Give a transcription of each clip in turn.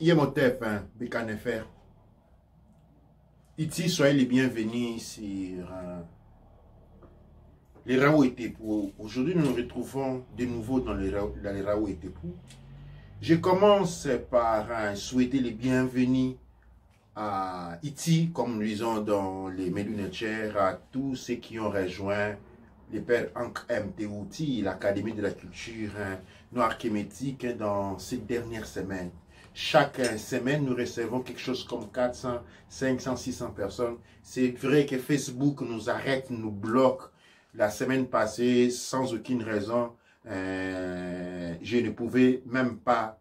Yemotep, Bekanefer. Ici, soyez les bienvenus sur les Rao et Tepou. Aujourd'hui, nous nous retrouvons de nouveau dans les Rao et Tepou. Je commence par souhaiter les bienvenus à Iti, comme nous disons dans les Medunetchers, à tous ceux qui ont rejoint les pères Ankh MTouti, l'Académie de la culture noire kémétique dans ces dernières semaines. Chaque semaine, nous recevons quelque chose comme 400, 500, 600 personnes. C'est vrai que Facebook nous arrête, nous bloque. La semaine passée, sans aucune raison, je ne pouvais même pas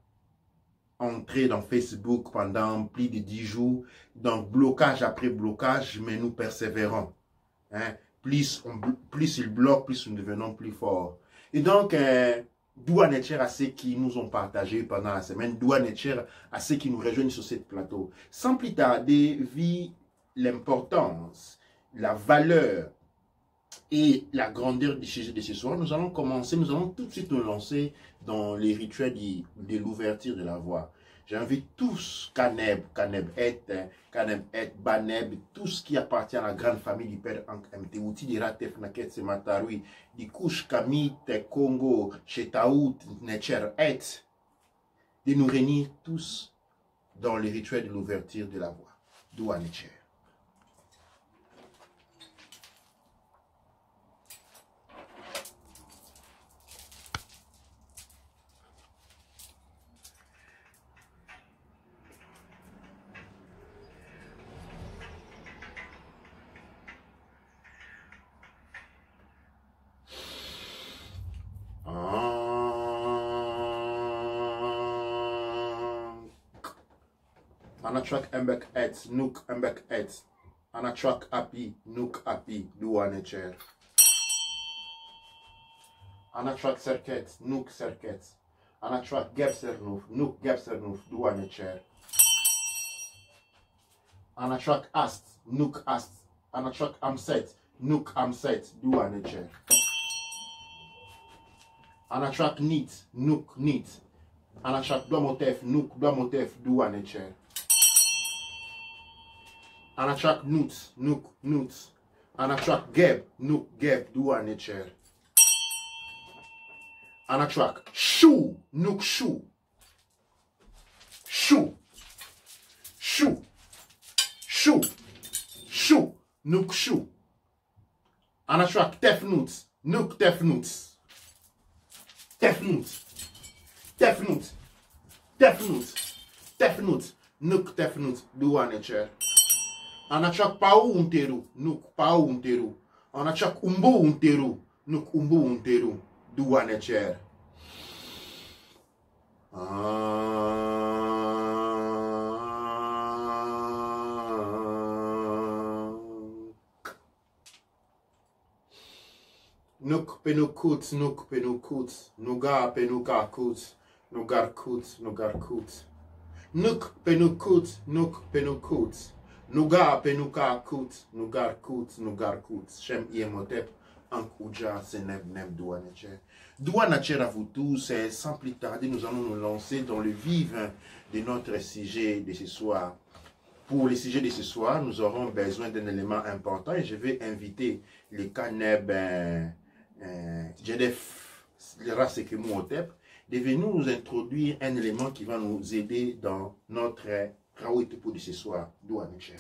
entrer dans Facebook pendant plus de 10 jours. Donc, blocage après blocage, mais nous persévérons. Hein? Plus il bloque, plus nous devenons plus forts. Et donc, Doua Netcher à ceux qui nous ont partagé pendant la semaine, Doua Netcher à ceux qui nous rejoignent sur ce plateau. Sans plus tarder, vu l'importance, la valeur et la grandeur du sujet de ce soir, nous allons commencer, nous allons tout de suite nous lancer dans les rituels de l'ouverture de la voie. J'invite tous, Kaneb et Baneb, tout ce qui appartient à la grande famille du père Ankh MTouti, de Ratef Naket Sematarui, du Kush Kamit, Congo, Chetaout, Netcher et, de nous réunir tous dans les rituels de l'ouverture de la voie. Doua Netcher. Anatrak Mbek et, Nook Mbek et, Anatrak Api, Nook Api, Doua Netcher. Anatrak Serket, Nook Serket, Anatrak Gebsernouf, Nook Gebsernouf, Doua Netcher. Anatrak Ast, Nook Ast, Anatrak Amset, Nook Amset, Doua Netcher. Anatrak Nit, Nook Nit, Anatrak Domotef, Nook Domotef, Doua Netcher. Anatrak Noot, Nook Noot, Anatrak Geb, Nook Geb, Doua Netcher. Anatrak Chou, Nook Chou, Chou, Chou, Chou, Chou, Nook Chou. Anatrak Tefnout, Nook Tefnout, Tefnout, Tefnout, Tefnout, Tefnout, Nook Tefnout, Doua Netcher. Anatrak Pau Unteru, Nook Pau Unteru. Anatrak Umbu Unteru, Nook Umbu Unteru, Doua Netcher. Nook Penukut, Nook Penukut, Nuga Penukakut, Nugarkut, Nugarkut. Nook Penukut, Nook Penukut. Nuga Penukakut, Nugarkut, Nugarkut. Shem Yemotep, Ankouja, Seneb Neb Doua Netcher. Doua Netcher à vous tous, et sans plus tarder, nous allons nous lancer dans le vif de notre sujet de ce soir. Pour le sujet de ce soir, nous aurons besoin d'un élément important et je vais inviter le Kaneb Jedef Rasekemotep de venir nous introduire un élément qui va nous aider dans notre Rao et Tepou de ce soir. Doua Netcher.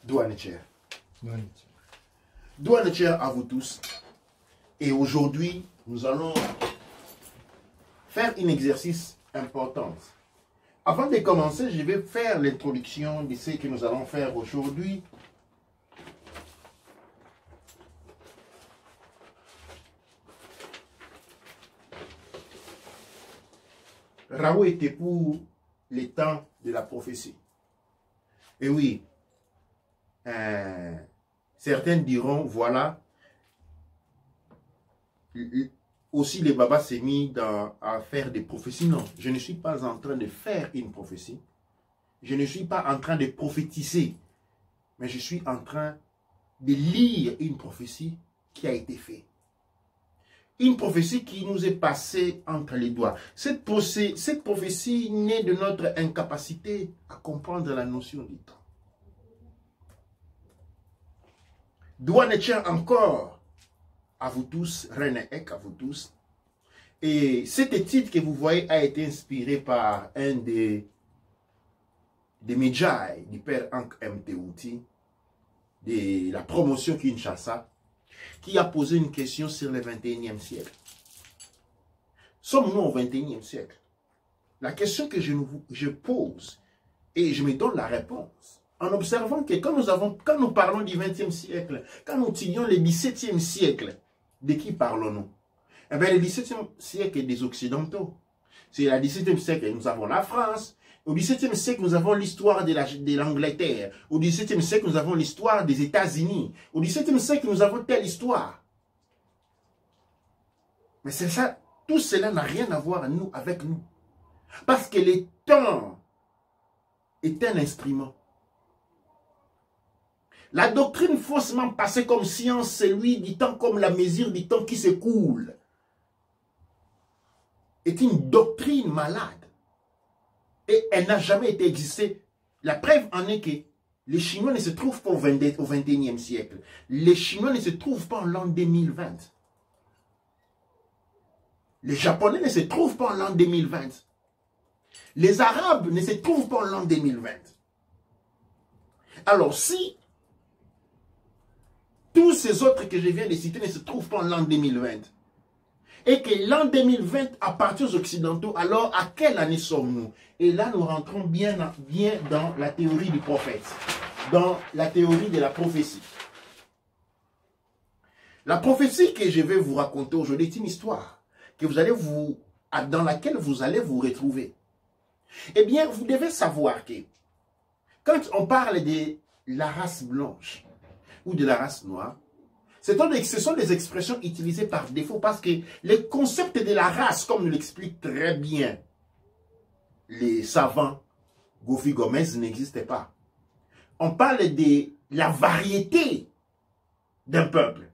Doua Netcher. Doua Netcher à vous tous. Et aujourd'hui, nous allons faire un exercice important. Avant de commencer, je vais faire l'introduction de ce que nous allons faire aujourd'hui. Rao était pour les temps de la prophétie. Et oui, certains diront, voilà, aussi les babas s'est mis à faire des prophéties. Non, je ne suis pas en train de faire une prophétie. je ne suis pas en train de prophétiser, mais je suis en train de lire une prophétie qui a été faite. Une prophétie qui nous est passée entre les doigts. Cette prophétie naît de notre incapacité à comprendre la notion du temps. Doigt ne tient encore à vous tous, René Eck, à vous tous. Et cette étude que vous voyez a été inspirée par un des médias du père Hank M. Tehuti, de la promotion Kinshasa, qui a posé une question sur le 21e siècle. Sommes-nous au 21e siècle? La question que je pose, et je me donne la réponse, en observant que quand nous parlons du 20e siècle, quand nous étudions le 17e siècle, de qui parlons-nous? Eh bien, le 17e siècle est des Occidentaux. C'est le 17e siècle, nous avons la France. Au 17e siècle, nous avons l'histoire de l'Angleterre. Au 17e siècle, nous avons l'histoire des États-Unis. Au 17e siècle, nous avons telle histoire. Mais c'est ça, tout cela n'a rien à voir avec nous. Parce que le temps est un instrument. La doctrine faussement passée comme science, c'est lui du temps comme la mesure du temps qui s'écoule, est une doctrine malade. Et elle n'a jamais été existée. La preuve en est que les Chinois ne se trouvent pas au 21e siècle. Les Chinois ne se trouvent pas en l'an 2020. Les Japonais ne se trouvent pas en l'an 2020. Les Arabes ne se trouvent pas en l'an 2020. Alors si tous ces autres que je viens de citer ne se trouvent pas en l'an 2020, et que l'an 2020 appartient aux Occidentaux, alors à quelle année sommes-nous? Et là, nous rentrons bien dans la théorie du prophète, dans la théorie de la prophétie. La prophétie que je vais vous raconter aujourd'hui est une histoire que dans laquelle vous allez vous retrouver. Eh bien, vous devez savoir que quand on parle de la race blanche ou de la race noire, ce sont des expressions utilisées par défaut parce que les concepts de la race, comme nous l'expliquent très bien les savants, Gofi Gomez, n'existent pas. On parle de la variété d'un peuple.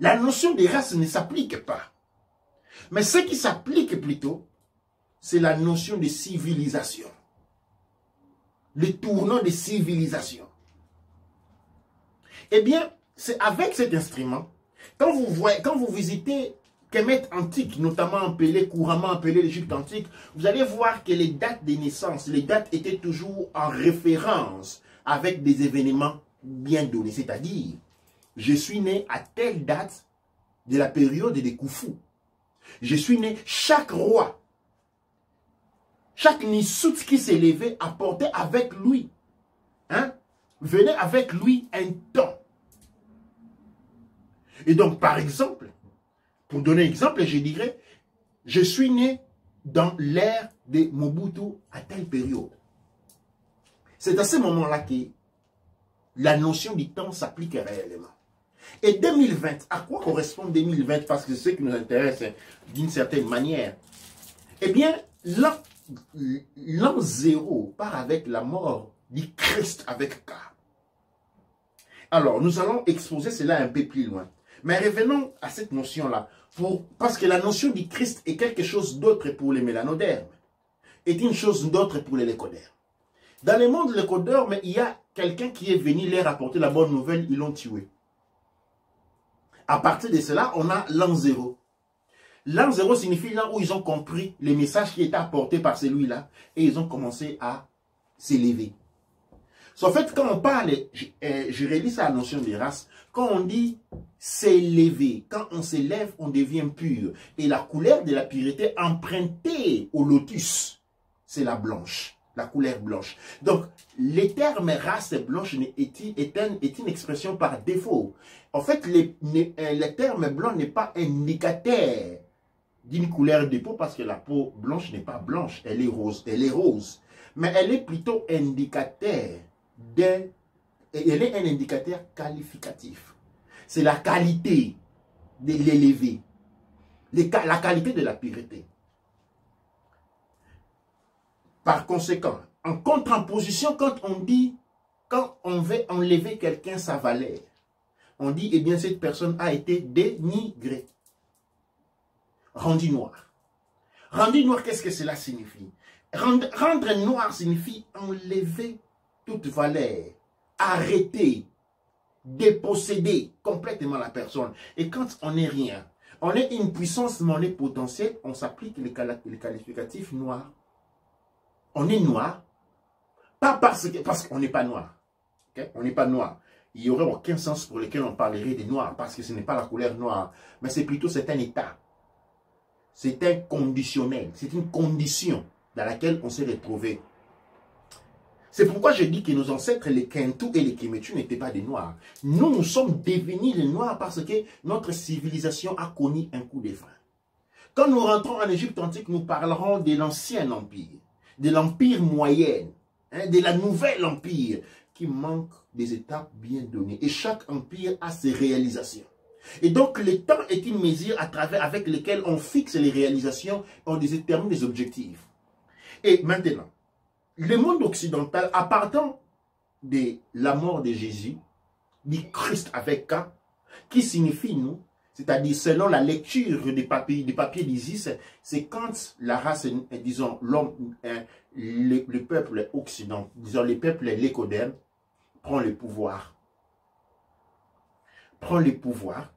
La notion de race ne s'applique pas. Mais ce qui s'applique plutôt, c'est la notion de civilisation. Le tournant de civilisation. Eh bien, c'est avec cet instrument, quand vous visitez Kemet antique, notamment couramment appelé l'Égypte antique, vous allez voir que les dates de naissance, les dates étaient toujours en référence avec des événements bien donnés. C'est-à-dire, je suis né à telle date de la période des Koufou. Je suis né, chaque roi, chaque Nissout qui s'est levé apportait avec lui, venait avec lui un temps. Et donc, par exemple, pour donner un exemple, je dirais, je suis né dans l'ère de Mobutu à telle période. C'est à ce moment-là que la notion du temps s'applique réellement. Et 2020, à quoi correspond 2020? Parce que c'est ce qui nous intéresse d'une certaine manière. Eh bien, l'an 0 part avec la mort du Christ avec K. Alors, nous allons exposer cela un peu plus loin. Mais revenons à cette notion-là, parce que la notion du Christ est quelque chose d'autre pour les mélanodermes, est une chose d'autre pour les lécodermes. Dans le monde lécoderme, il y a quelqu'un qui est venu leur apporter la bonne nouvelle, ils l'ont tué. À partir de cela, on a l'an 0. L'an 0 signifie l'an où ils ont compris les messages qui étaient apportés par celui-là, et ils ont commencé à s'élever. En fait, quand on parle, je relis ça à la notion de race, quand on dit s'élever, quand on s'élève, on devient pur. Et la couleur de la pureté empruntée au lotus, c'est la blanche, la couleur blanche. Donc, le terme race blanche est une expression par défaut. En fait, le terme blanc n'est pas indicateur d'une couleur de peau parce que la peau blanche n'est pas blanche, elle est rose. Mais elle est plutôt indicateur elle est un indicateur qualificatif. C'est la qualité de l'élevé, la qualité de la pureté. Par conséquent, en contraposition, quand on veut enlever quelqu'un sa valeur, on dit, eh bien, cette personne a été dénigrée, rendue noire. Rendu noir, qu'est-ce que cela signifie? Rendre noir signifie enlever toute valeur, arrêter, déposséder complètement la personne. Et quand on n'est rien, on est une puissance, mais on est potentiel, on s'applique les qualificatifs noirs. On est noir, pas parce qu'on n'est pas noir. Okay? On n'est pas noir. Il n'y aurait aucun sens pour lequel on parlerait des noirs, parce que ce n'est pas la couleur noire, mais c'est plutôt un état. C'est un conditionnel, c'est une condition dans laquelle on s'est retrouvé. C'est pourquoi je dis que nos ancêtres, les Kentu et les Kemetu, n'étaient pas des noirs. Nous sommes devenus les noirs parce que notre civilisation a connu un coup de frein. Quand nous rentrons en Égypte antique, nous parlerons de l'ancien empire, de l'empire moyen, de la nouvelle empire, qui manque des étapes bien données. Et chaque empire a ses réalisations. Et donc, le temps est une mesure avec laquelle on fixe les réalisations, on détermine des objectifs. Et maintenant, le monde occidental, à partir de la mort de Jésus, du Christ avec K, qui signifie nous, c'est-à-dire selon la lecture des papiers d'Isis, c'est quand la race, disons, l'homme, le peuple occidental, disons, le peuple lécoderme, prend le pouvoir. Prend le pouvoir.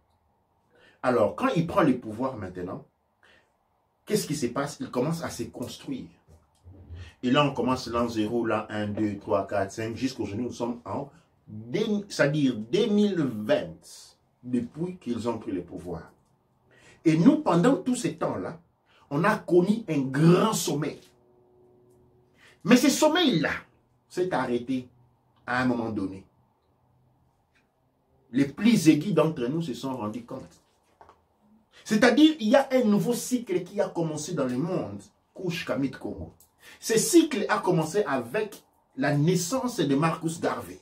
Alors, quand il prend le pouvoir maintenant, qu'est-ce qui se passe? Il commence à se construire. Et là, on commence l'an 0, là, 1, 2, 3, 4, 5, jusqu'aujourd'hui, nous sommes en, c'est-à-dire 2020, depuis qu'ils ont pris le pouvoir. Et nous, pendant tous ces temps-là, on a connu un grand sommeil. Mais ce sommeil-là s'est arrêté à un moment donné. Les plus aigus d'entre nous se sont rendus compte. C'est-à-dire, il y a un nouveau cycle qui a commencé dans le monde, Kush Kamit Congo. Ce cycle a commencé avec la naissance de Marcus Garvey.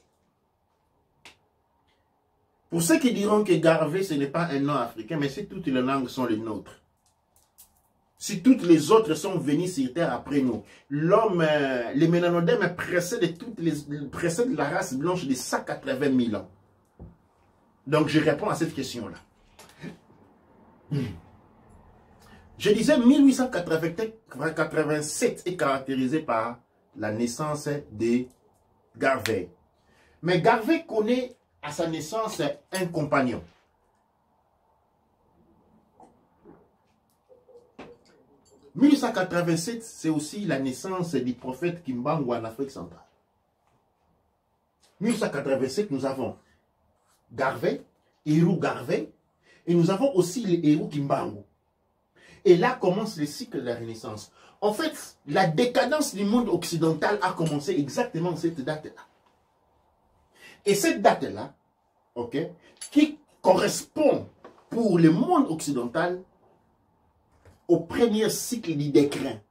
Pour ceux qui diront que Garvey, ce n'est pas un nom africain, mais si toutes les langues sont les nôtres, si toutes les autres sont venues sur Terre après nous, l'homme, les Mélanodèmes précèdent la race blanche de 180 000 ans. Donc, je réponds à cette question-là. Je disais 1887 est caractérisé par la naissance de Garvey. Mais Garvey connaît à sa naissance un compagnon. « 1887, c'est aussi la naissance du prophète Kimbangu en Afrique centrale. 1887, nous avons Garvey, Héros Garvey, et nous avons aussi les héros Kimbangu. Et là commence le cycle de la Renaissance. En fait, la décadence du monde occidental a commencé exactement cette date-là. Et cette date-là, ok, qui correspond pour le monde occidental au premier cycle du déclin.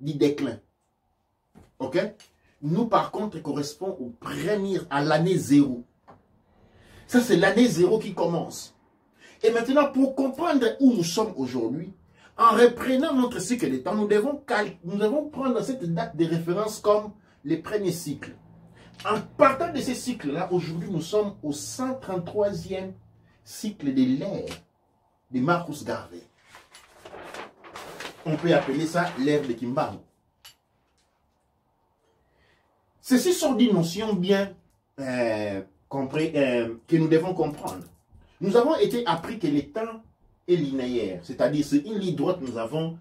Ok? Nous, par contre, correspond à l'année 0. Ça, c'est l'année 0 qui commence. Et maintenant, pour comprendre où nous sommes aujourd'hui, en reprenant notre cycle de temps, nous devons prendre cette date de référence comme les premiers cycles. En partant de ces cycles-là, aujourd'hui, nous sommes au 133e cycle de l'ère de Marcus Garvey. On peut appeler ça l'ère de Kimbangu. Ceci sont des notions bien que nous devons comprendre. Nous avons été appris que le temps est linéaire, c'est-à-dire c'est une ligne droite, nous avons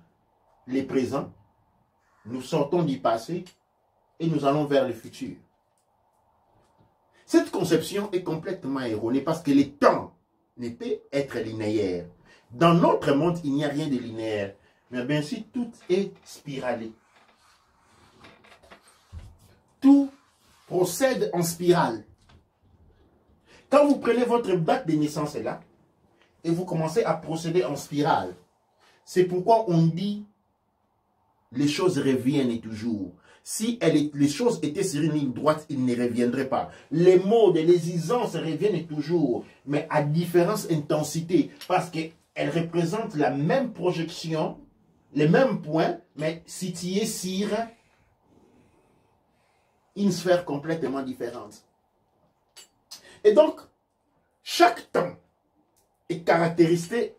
les présents, nous sortons du passé et nous allons vers le futur. Cette conception est complètement erronée parce que le temps ne peut être linéaire. Dans notre monde, il n'y a rien de linéaire, mais bien sûr, tout est spiralé. Tout procède en spirale. Quand vous prenez votre date de naissance là, et vous commencez à procéder en spirale, c'est pourquoi on dit les choses reviennent toujours. Si les choses étaient sur une ligne droite, ils ne reviendraient pas. Les mots de les usances reviennent toujours, mais à différentes intensités, parce qu'elles représentent la même projection, les mêmes points, mais situés sur une sphère complètement différente. Et donc, chaque temps est caractérisé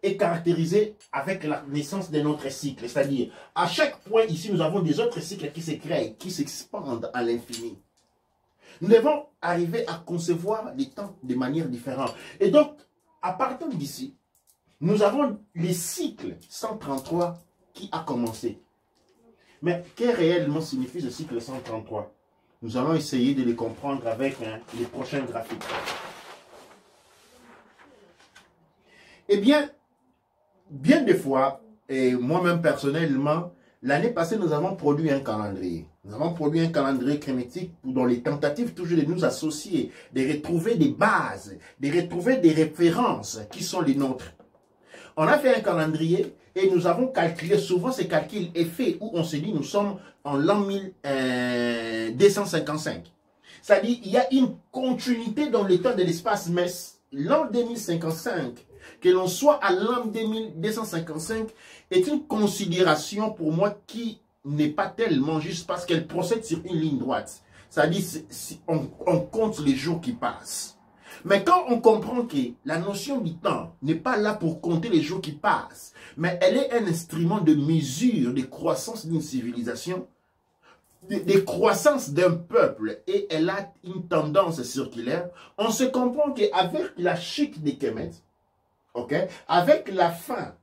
avec la naissance de notre cycle. C'est-à-dire, à chaque point ici, nous avons des autres cycles qui se créent, qui s'expandent à l'infini. Nous devons arriver à concevoir les temps de manière différente. Et donc, à partir d'ici, nous avons les cycles 133 qui a commencé. Mais qu'est réellement signifie ce cycle 133? Nous allons essayer de les comprendre avec les prochains graphiques. Eh bien des fois, et moi-même personnellement, l'année passée, nous avons produit un calendrier. Nous avons produit un calendrier crémétique dans les tentatives toujours de nous associer, de retrouver des bases, de retrouver des références qui sont les nôtres. On a fait un calendrier et nous avons calculé, souvent ce calcul est fait où on se dit nous sommes en l'an 1255. C'est-à-dire il y a une continuité dans le temps de l'espace, mais l'an 2055, que l'on soit à l'an 2255, est une considération pour moi qui n'est pas tellement juste parce qu'elle procède sur une ligne droite. C'est-à-dire on compte les jours qui passent. Mais quand on comprend que la notion du temps n'est pas là pour compter les jours qui passent, mais elle est un instrument de mesure de croissance d'une civilisation, de croissance d'un peuple, et elle a une tendance circulaire, on se comprend qu'avec la chute des Kemet, avec la fin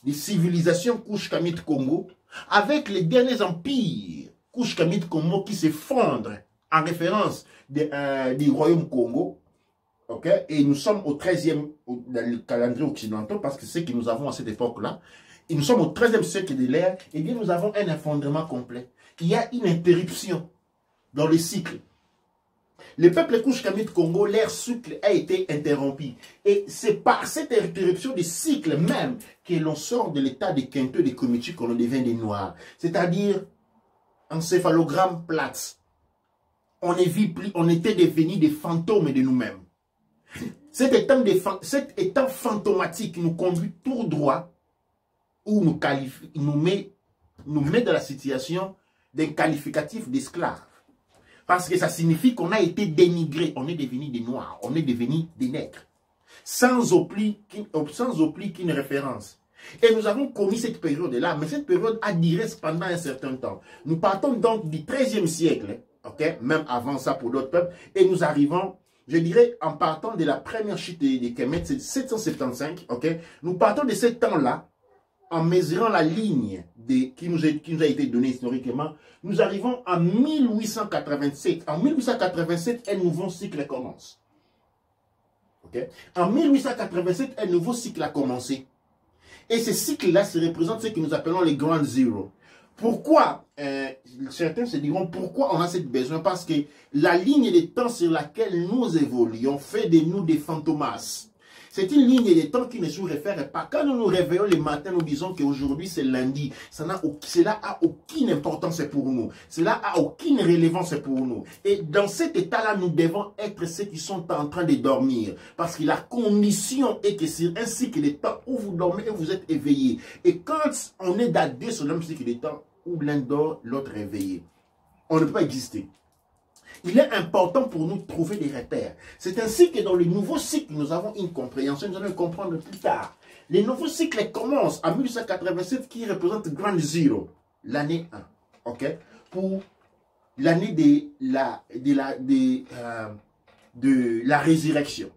des civilisations Kouch-Kamit-Congo, avec les derniers empires Kouch-Kamit-Congo qui s'effondrent en référence du royaume Congo, et nous sommes au 13e dans le calendrier occidental, parce que c'est ce que nous avons à cette époque-là, et nous sommes au 13e siècle de l'ère, et bien nous avons un effondrement complet. Il y a une interruption dans le cycle. Le peuple Kouch-Kamit-Congo, leur cycle a été interrompu. Et c'est par cette interruption du cycle même que l'on sort de l'état de Kento de Komichi qu'on devient des Noirs. C'est-à-dire, encéphalogramme plate. On était devenus des fantômes de nous-mêmes. Cet état fantomatique nous conduit tout droit où nous met dans la situation d'un qualificatif d'esclave. Parce que ça signifie qu'on a été dénigré, on est devenu des noirs, on est devenu des nègres. Sans aucune référence. Et nous avons commis cette période-là, mais cette période a duré pendant un certain temps. Nous partons donc du 13e siècle, même avant ça pour d'autres peuples, et nous arrivons, je dirais, en partant de la première chute des Kemet, c'est 775, nous partons de ce temps-là, en mesurant la ligne qui nous a été donnée historiquement, nous arrivons en 1887. En 1887, un nouveau cycle commence. En 1887, un nouveau cycle a commencé. Et ce cycle-là se représente ce que nous appelons les Grand Zero. Pourquoi certains se diront pourquoi on a ce besoin? Parce que la ligne de temps sur laquelle nous évoluons fait de nous des fantomas. C'est une ligne de temps qui ne se réfère pas. Quand nous nous réveillons le matin, nous disons qu'aujourd'hui c'est lundi. Cela a aucune importance pour nous. Cela a aucune relevance pour nous. Et dans cet état-là, nous devons être ceux qui sont en train de dormir. Parce que la condition est que c'est un cycle de temps où vous dormez et vous êtes éveillé. Et quand on est d'adé sur le même cycle de temps, où l'un dort, l'autre réveillé, on ne peut pas exister. Il est important pour nous de trouver des repères. C'est ainsi que dans le nouveau cycle, nous avons une compréhension, nous allons le comprendre plus tard. Les nouveaux cycles commencent en 1887 qui représente Grand Zero, l'année 1, pour l'année de la résurrection.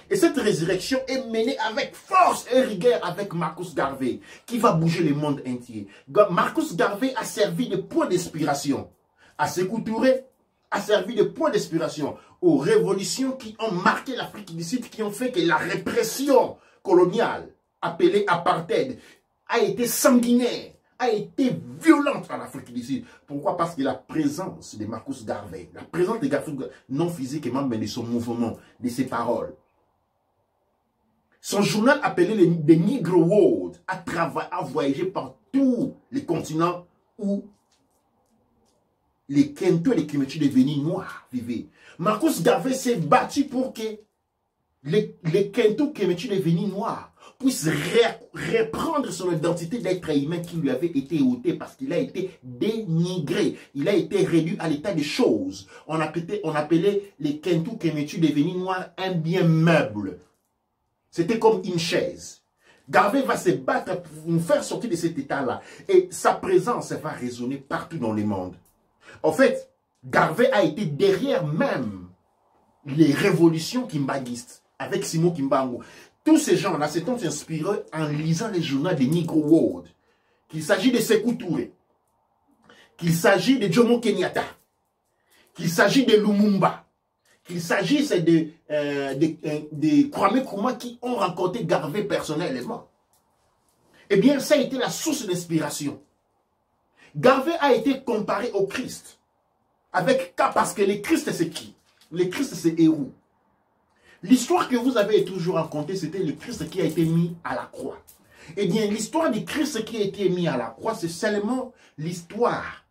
Et cette résurrection est menée avec force et rigueur avec Marcus Garvey, qui va bouger le monde entier. Marcus Garvey a servi de point d'inspiration à Sékou Touré, a servi de point d'inspiration aux révolutions qui ont marqué l'Afrique du Sud, qui ont fait que la répression coloniale, appelée apartheid, a été sanguinaire, a été violente en Afrique du Sud. Pourquoi? Parce que la présence de Marcus Garvey, la présence de Garvey, non physiquement, mais de son mouvement, de ses paroles. Son journal appelé The Negro World a voyagé par tous les continents où les Kento et les Kemetu devenus noirs vivaient. Marcus Garvey s'est battu pour que les Kento Kemetu devenus noirs puisse reprendre son identité d'être humain qui lui avait été ôtée parce qu'il a été dénigré. Il a été réduit à l'état des choses. On appelait les Kentu Kemetu devenus noirs un bien meuble. C'était comme une chaise. Garvey va se battre pour nous faire sortir de cet état-là. Et sa présence va résonner partout dans le monde. En fait, Garvey a été derrière même les révolutions kimbanguistes avec Simon Kimbangu. Tous ces gens-là se sont inspirés en lisant les journaux des Negro World. Qu'il s'agit de Sékou Touré, qu'il s'agit de Jomo Kenyatta, qu'il s'agit de Lumumba, qu'il s'agisse de Kwame Nkrumah qui ont rencontré Garvey personnellement. Eh bien, ça a été la source d'inspiration. Garvey a été comparé au Christ. Parce que le Christ, c'est qui? Le Christ, c'est héros. L'histoire que vous avez toujours racontée, c'était le Christ qui a été mis à la croix. Eh bien, l'histoire du Christ qui a été mis à la croix, c'est seulement l'histoire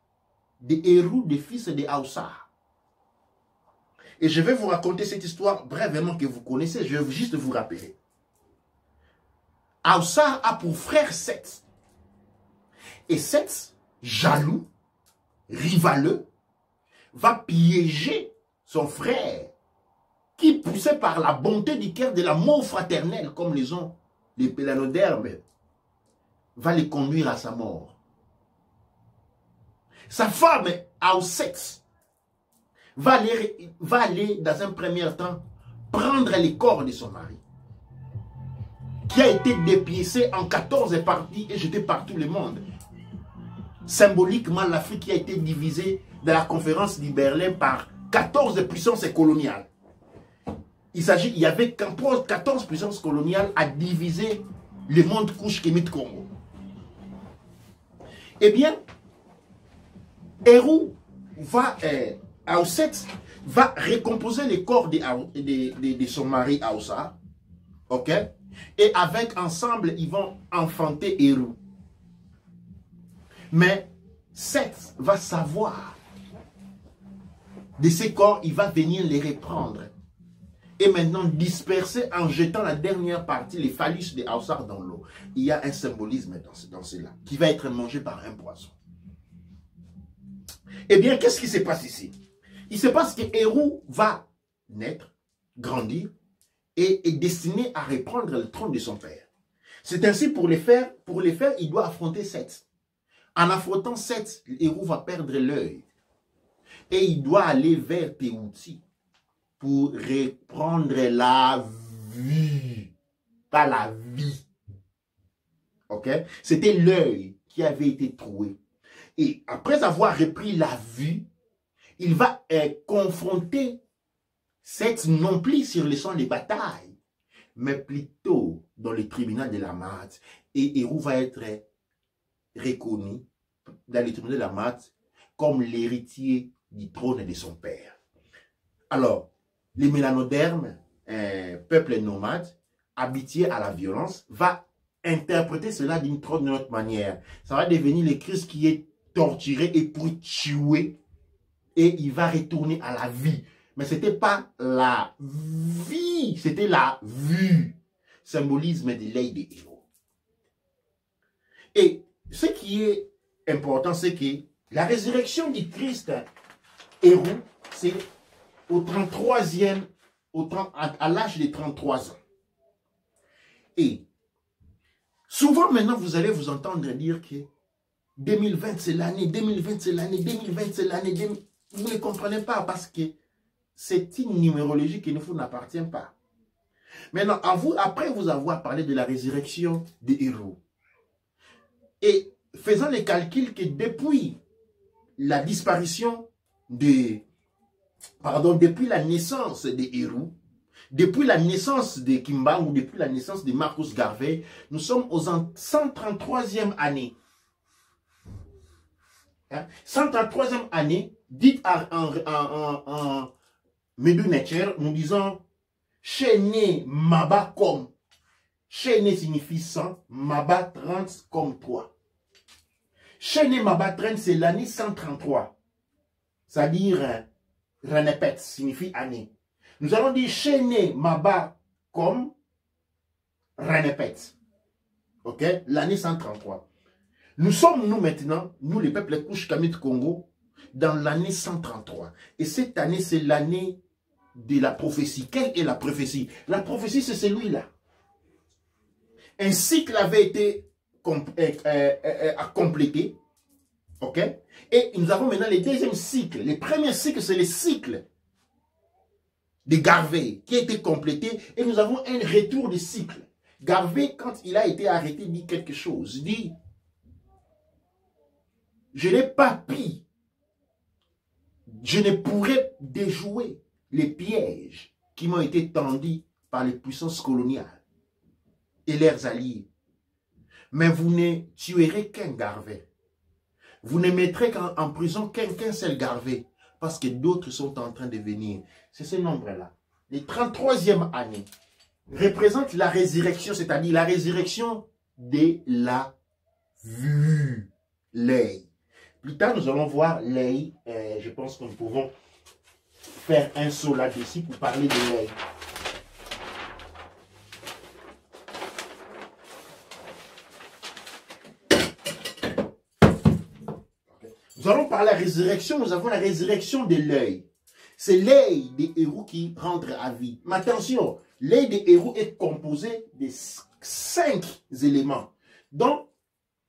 des héros, des fils de Aoussa. Et je vais vous raconter cette histoire brièvement que vous connaissez. Je vais juste vous rappeler. Aoussa a pour frère Seth. Et Seth, jaloux, rivaleux, va piéger son frère qui, poussé par la bonté du cœur de l'amour fraternel, comme les ont les pélanodermes, va les conduire à sa mort. Sa femme, Aouset, va aller dans un premier temps prendre les corps de son mari, qui a été dépiécé en 14 parties et jeté par tout le monde. Symboliquement, l'Afrique a été divisée dans la conférence de Berlin par 14 puissances coloniales. Il y avait 14 puissances coloniales à diviser le monde couche Kémit Congo. Eh bien, Héroux va, Aouset va récomposer les corps de son mari Aoussa, ok? Et avec ensemble, ils vont enfanter Héroux. Mais Seth va savoir de ces corps, il va venir les reprendre. Et maintenant disperser en jetant la dernière partie, les phallus de Aoussar dans l'eau. Il y a un symbolisme dans cela, qui va être mangé par un poisson. Eh bien, qu'est-ce qui se passe ici? Il se passe que Héroux va naître, grandir, et est destiné à reprendre le trône de son père. C'est ainsi pour les faire, il doit affronter Seth. En affrontant Seth, Héroux va perdre l'œil. Et il doit aller vers Teouti pour reprendre la vue, pas la vie. Ok? C'était l'œil qui avait été troué. Et après avoir repris la vue, il va confronter Seth non plus sur le champ de bataille, mais plutôt dans le tribunal de la Mat. Et Héroux va être reconnu dans le tribunal de la Mat comme l'héritier du trône de son père. Alors, les mélanodermes, peuple nomade, habitué à la violence, va interpréter cela d'une autre manière. Ça va devenir le Christ qui est torturé et pour tuer, et il va retourner à la vie. Mais ce n'était pas la vie, c'était la vue. Symbolisme de l'œil des héros. Et ce qui est important, c'est que la résurrection du Christ héros, c'est au 33e, à l'âge de 33 ans. Et souvent maintenant, vous allez vous entendre dire que 2020 c'est l'année, 2020 c'est l'année, 2020 c'est l'année. Vous ne comprenez pas parce que c'est une numérologie qui ne vous appartient pas. Maintenant, après vous avoir parlé de la résurrection des héros, et faisant les calculs que depuis la disparition depuis la naissance des héros, depuis la naissance de Kimbangu, depuis la naissance de Marcus Garvey, nous sommes aux 133e année. 133e année, dite en Medu Nature, nous disons Chéné Maba comme. Chéné signifie 100, Maba 30 comme 3. Chéné Maba 30, c'est l'année 133. C'est-à-dire, Renepet signifie année. Nous allons dire Chéné Maba comme Renepet. ok, l'année 133. Nous sommes, nous maintenant, nous les peuples Kouch-Kamit Congo, dans l'année 133. Et cette année, c'est l'année de la prophétie. Quelle est la prophétie? La prophétie, c'est celui-là. Un cycle avait été complété. Ok? Et nous avons maintenant les deuxièmes cycles. Les premiers cycles, c'est les cycles de Garvey qui a été complété. Et nous avons un retour de cycle. Garvey, quand il a été arrêté, dit quelque chose. Il dit, je n'ai pas pu, je ne pourrais déjouer les pièges qui m'ont été tendus par les puissances coloniales et leurs alliés. Mais vous ne tuerez qu'un Garvey. Vous ne mettrez en prison qu'un seul Garvey, parce que d'autres sont en train de venir. C'est ce nombre-là. Les 33e année représente la résurrection, c'est-à-dire la résurrection de la vue, l'œil. Plus tard, nous allons voir l'œil. Je pense que nous pouvons faire un saut là-dessus pour parler de l'œil. Nous allons parler de la résurrection. Nous avons la résurrection de l'œil. C'est l'œil des héros qui rentre à vie. Mais attention, l'œil des héros est composé de 5 éléments. Donc,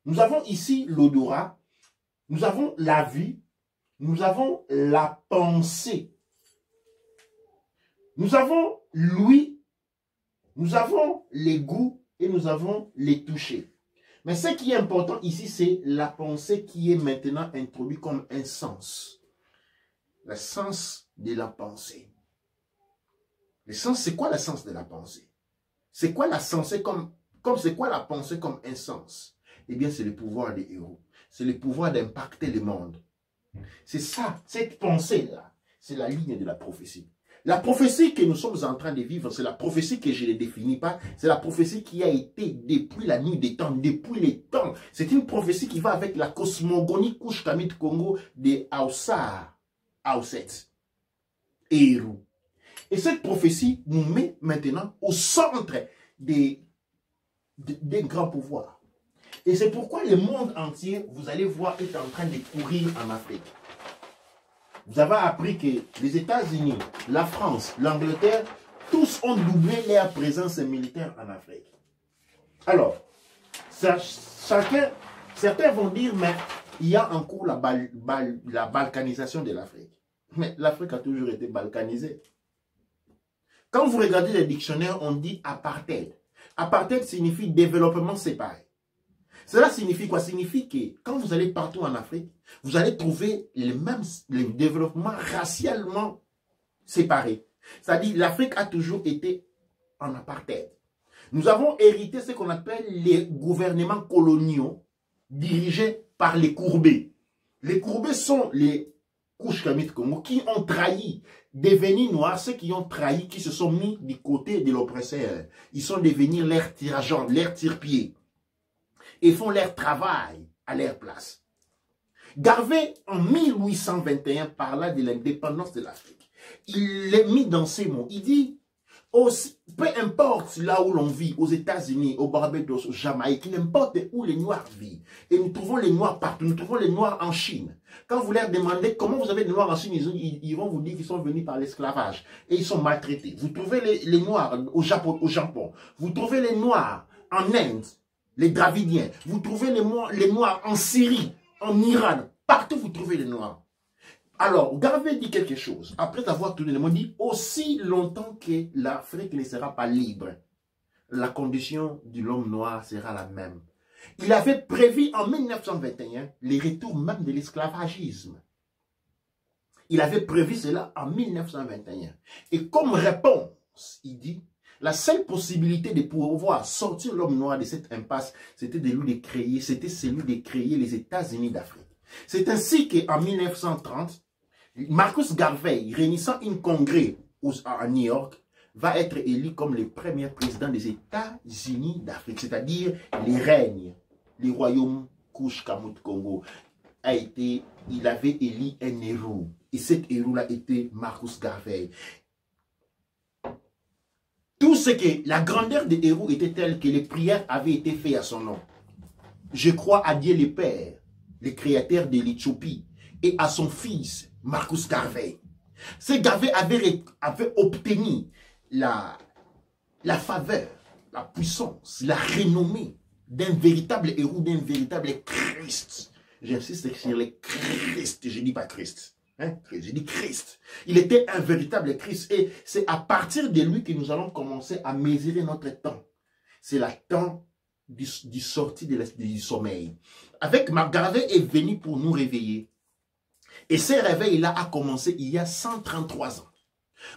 nous avons ici l'odorat, nous avons la vue, nous avons la pensée, nous avons l'ouïe, nous avons les goûts et nous avons les touchés. Mais ce qui est important ici, c'est la pensée qui est maintenant introduite comme un sens. Le sens de la pensée. Le sens, c'est quoi le sens de la pensée? C'est quoi la pensée c'est quoi la pensée comme un sens? Eh bien, c'est le pouvoir des héros. C'est le pouvoir d'impacter le monde. C'est ça, cette pensée-là, c'est la ligne de la prophétie. La prophétie que nous sommes en train de vivre, c'est la prophétie que je ne définis pas. C'est la prophétie qui a été depuis la nuit des temps, depuis les temps. C'est une prophétie qui va avec la cosmogonie Kouch-Kamit Congo de Aoussar, Aouset et Hérou. Et cette prophétie nous met maintenant au centre des grands pouvoirs. Et c'est pourquoi le monde entier, vous allez voir, est en train de courir en Afrique. Vous avez appris que les États-Unis, la France, l'Angleterre, tous ont doublé leur présence militaire en Afrique. Alors, certains vont dire, mais il y a en cours la balkanisation de l'Afrique. Mais l'Afrique a toujours été balkanisée. Quand vous regardez les dictionnaires, on dit apartheid. Apartheid signifie développement séparé. Cela signifie quoi? Signifie que quand vous allez partout en Afrique, vous allez trouver les développements racialement séparés. C'est-à-dire l'Afrique a toujours été en apartheid. Nous avons hérité ce qu'on appelle les gouvernements coloniaux dirigés par les Courbés. Les Courbés sont les Kouch-Kamit Congo qui ont trahi, devenus noirs, ceux qui ont trahi, qui se sont mis du côté de l'oppresseur. Ils sont devenus leurs tire-agents, leurs tire-pieds. Et font leur travail à leur place. Garvey, en 1821, parla de l'indépendance de l'Afrique. Il l'a mis dans ces mots. Il dit, peu importe là où l'on vit, aux États-Unis, au Barbados, au Jamaïque, n'importe où les Noirs vivent. Et nous trouvons les Noirs partout. Nous trouvons les Noirs en Chine. Quand vous leur demandez comment vous avez des Noirs en Chine, ils vont vous dire qu'ils sont venus par l'esclavage. Et ils sont maltraités. Vous trouvez les Noirs au Japon. Vous trouvez les Noirs en Inde. Les Dravidiens, vous trouvez les Noirs en Syrie, en Iran, partout vous trouvez les Noirs. Alors, Garvey dit quelque chose, après avoir tourné le monde, dit aussi longtemps que l'Afrique ne sera pas libre, la condition de l'homme noir sera la même. Il avait prévu en 1921 les retours même de l'esclavagisme. Il avait prévu cela en 1921. Et comme réponse, il dit, la seule possibilité de pouvoir sortir l'homme noir de cette impasse, c'était celui de créer les États-Unis d'Afrique. C'est ainsi qu'en 1930, Marcus Garvey, réunissant un congrès à New York, va être élu comme le premier président des États-Unis d'Afrique, c'est-à-dire les règnes, les royaumes Kouch-Kamit Congo. Il avait élu un héros, et cet héros-là était Marcus Garvey. Tout ce que la grandeur des héros était telle que les prières avaient été faites à son nom. Je crois à Dieu le Père, le créateur de l'Éthiopie, et à son fils, Marcus Garvey. Ce Garvey avait obtenu la faveur, la puissance, la renommée d'un véritable héros, d'un véritable Christ. J'insiste sur le Christ, je ne dis pas Christ. Hein? Je dis Christ. Il était un véritable Christ. Et c'est à partir de lui que nous allons commencer à mesurer notre temps. C'est le temps du sortie du sommeil. Avec Garvey est venu pour nous réveiller. Et ce réveil-là a commencé il y a 133 ans.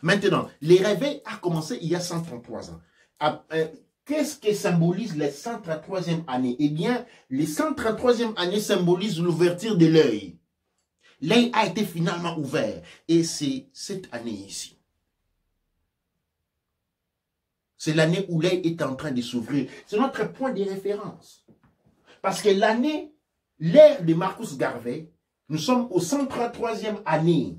Maintenant, les réveils a commencé il y a 133 ans. Qu'est-ce que symbolise les 133e année? Eh bien, les 133e année symbolisent l'ouverture de l'œil. L'œil a été finalement ouvert. Et c'est cette année ici. C'est l'année où l'œil est en train de s'ouvrir. C'est notre point de référence. Parce que l'année, l'ère de Marcus Garvey, nous sommes au 133e année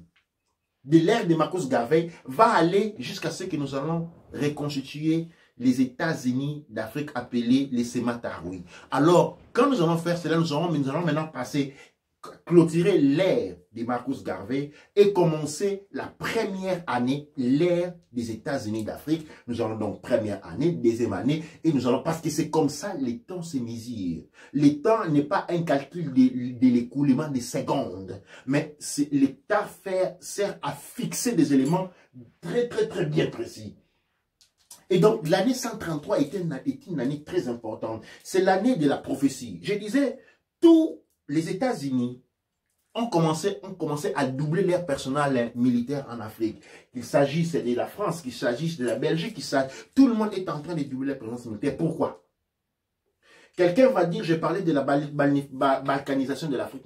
de l'ère de Marcus Garvey, va aller jusqu'à ce que nous allons reconstituer les États-Unis d'Afrique appelés les Sémataroui. Alors, quand nous allons faire cela, nous allons maintenant passer, clôturer l'ère de Marcus Garvey et commencer la première année, l'ère des États-Unis d'Afrique. Nous allons donc première année, deuxième année, et nous allons, parce que c'est comme ça, les temps se mesurent. Le temps n'est pas un calcul de l'écoulement des secondes, mais le temps sert à fixer des éléments très, très, très bien précis. Et donc, l'année 133 est une année très importante. C'est l'année de la prophétie. Je disais, tous les États-Unis ont commencé à doubler leur personnel militaire en Afrique. Qu'il s'agisse de la France, qu'il s'agisse de la Belgique, tout le monde est en train de doubler leur présence militaire. Pourquoi? Quelqu'un va dire, je parlais de la balkanisation de l'Afrique,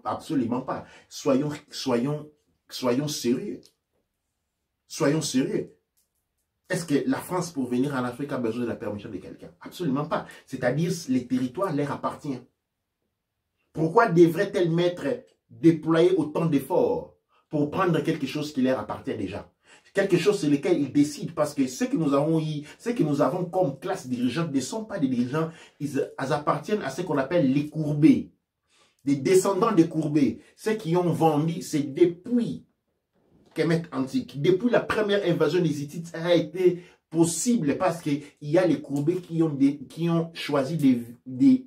absolument pas. Soyons sérieux. Soyons sérieux. Est-ce que la France, pour venir en Afrique, a besoin de la permission de quelqu'un? Absolument pas. C'est-à-dire, les territoires leur appartiennent. Pourquoi devrait-elle déployer autant d'efforts pour prendre quelque chose qui leur appartient déjà? Quelque chose sur lequel ils décident, parce que ce que nous avons comme classe dirigeante ne sont pas des dirigeants, ils appartiennent à ce qu'on appelle les courbés, des descendants des courbés, ceux qui ont vendu, c'est depuis Kemet antique, depuis la première invasion des Hittites, ça a été possible parce qu'il y a les courbés qui ont choisi de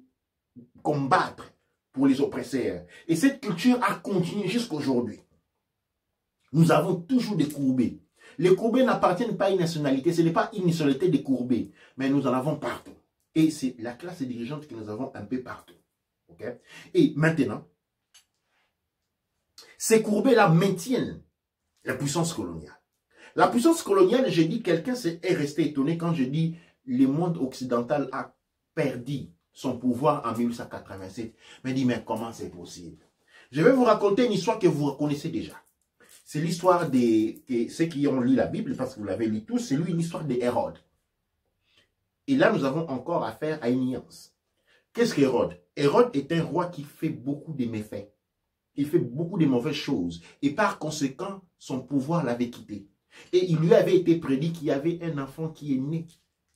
combattre pour les oppresseurs. Et cette culture a continué jusqu'à aujourd'hui. Nous avons toujours des courbés. Les courbés n'appartiennent pas à une nationalité, ce n'est pas une nationalité des courbés, mais nous en avons partout. Et c'est la classe dirigeante que nous avons un peu partout. Okay? Et maintenant, ces courbés-là maintiennent la puissance coloniale. La puissance coloniale, j'ai dit, quelqu'un est resté étonné quand je dis le monde occidental a perdu son pouvoir en 1887. Mais dit, mais comment c'est possible? Je vais vous raconter une histoire que vous reconnaissez déjà. C'est l'histoire de ceux qui ont lu la Bible, parce que vous l'avez lu tous, c'est lui une histoire d'Hérode. Et là, nous avons encore affaire à une nuance. Qu'est-ce qu'Hérode? Hérode est un roi qui fait beaucoup de méfaits. Il fait beaucoup de mauvaises choses. Et par conséquent, son pouvoir l'avait quitté. Et il lui avait été prédit qu'il y avait un enfant qui est né,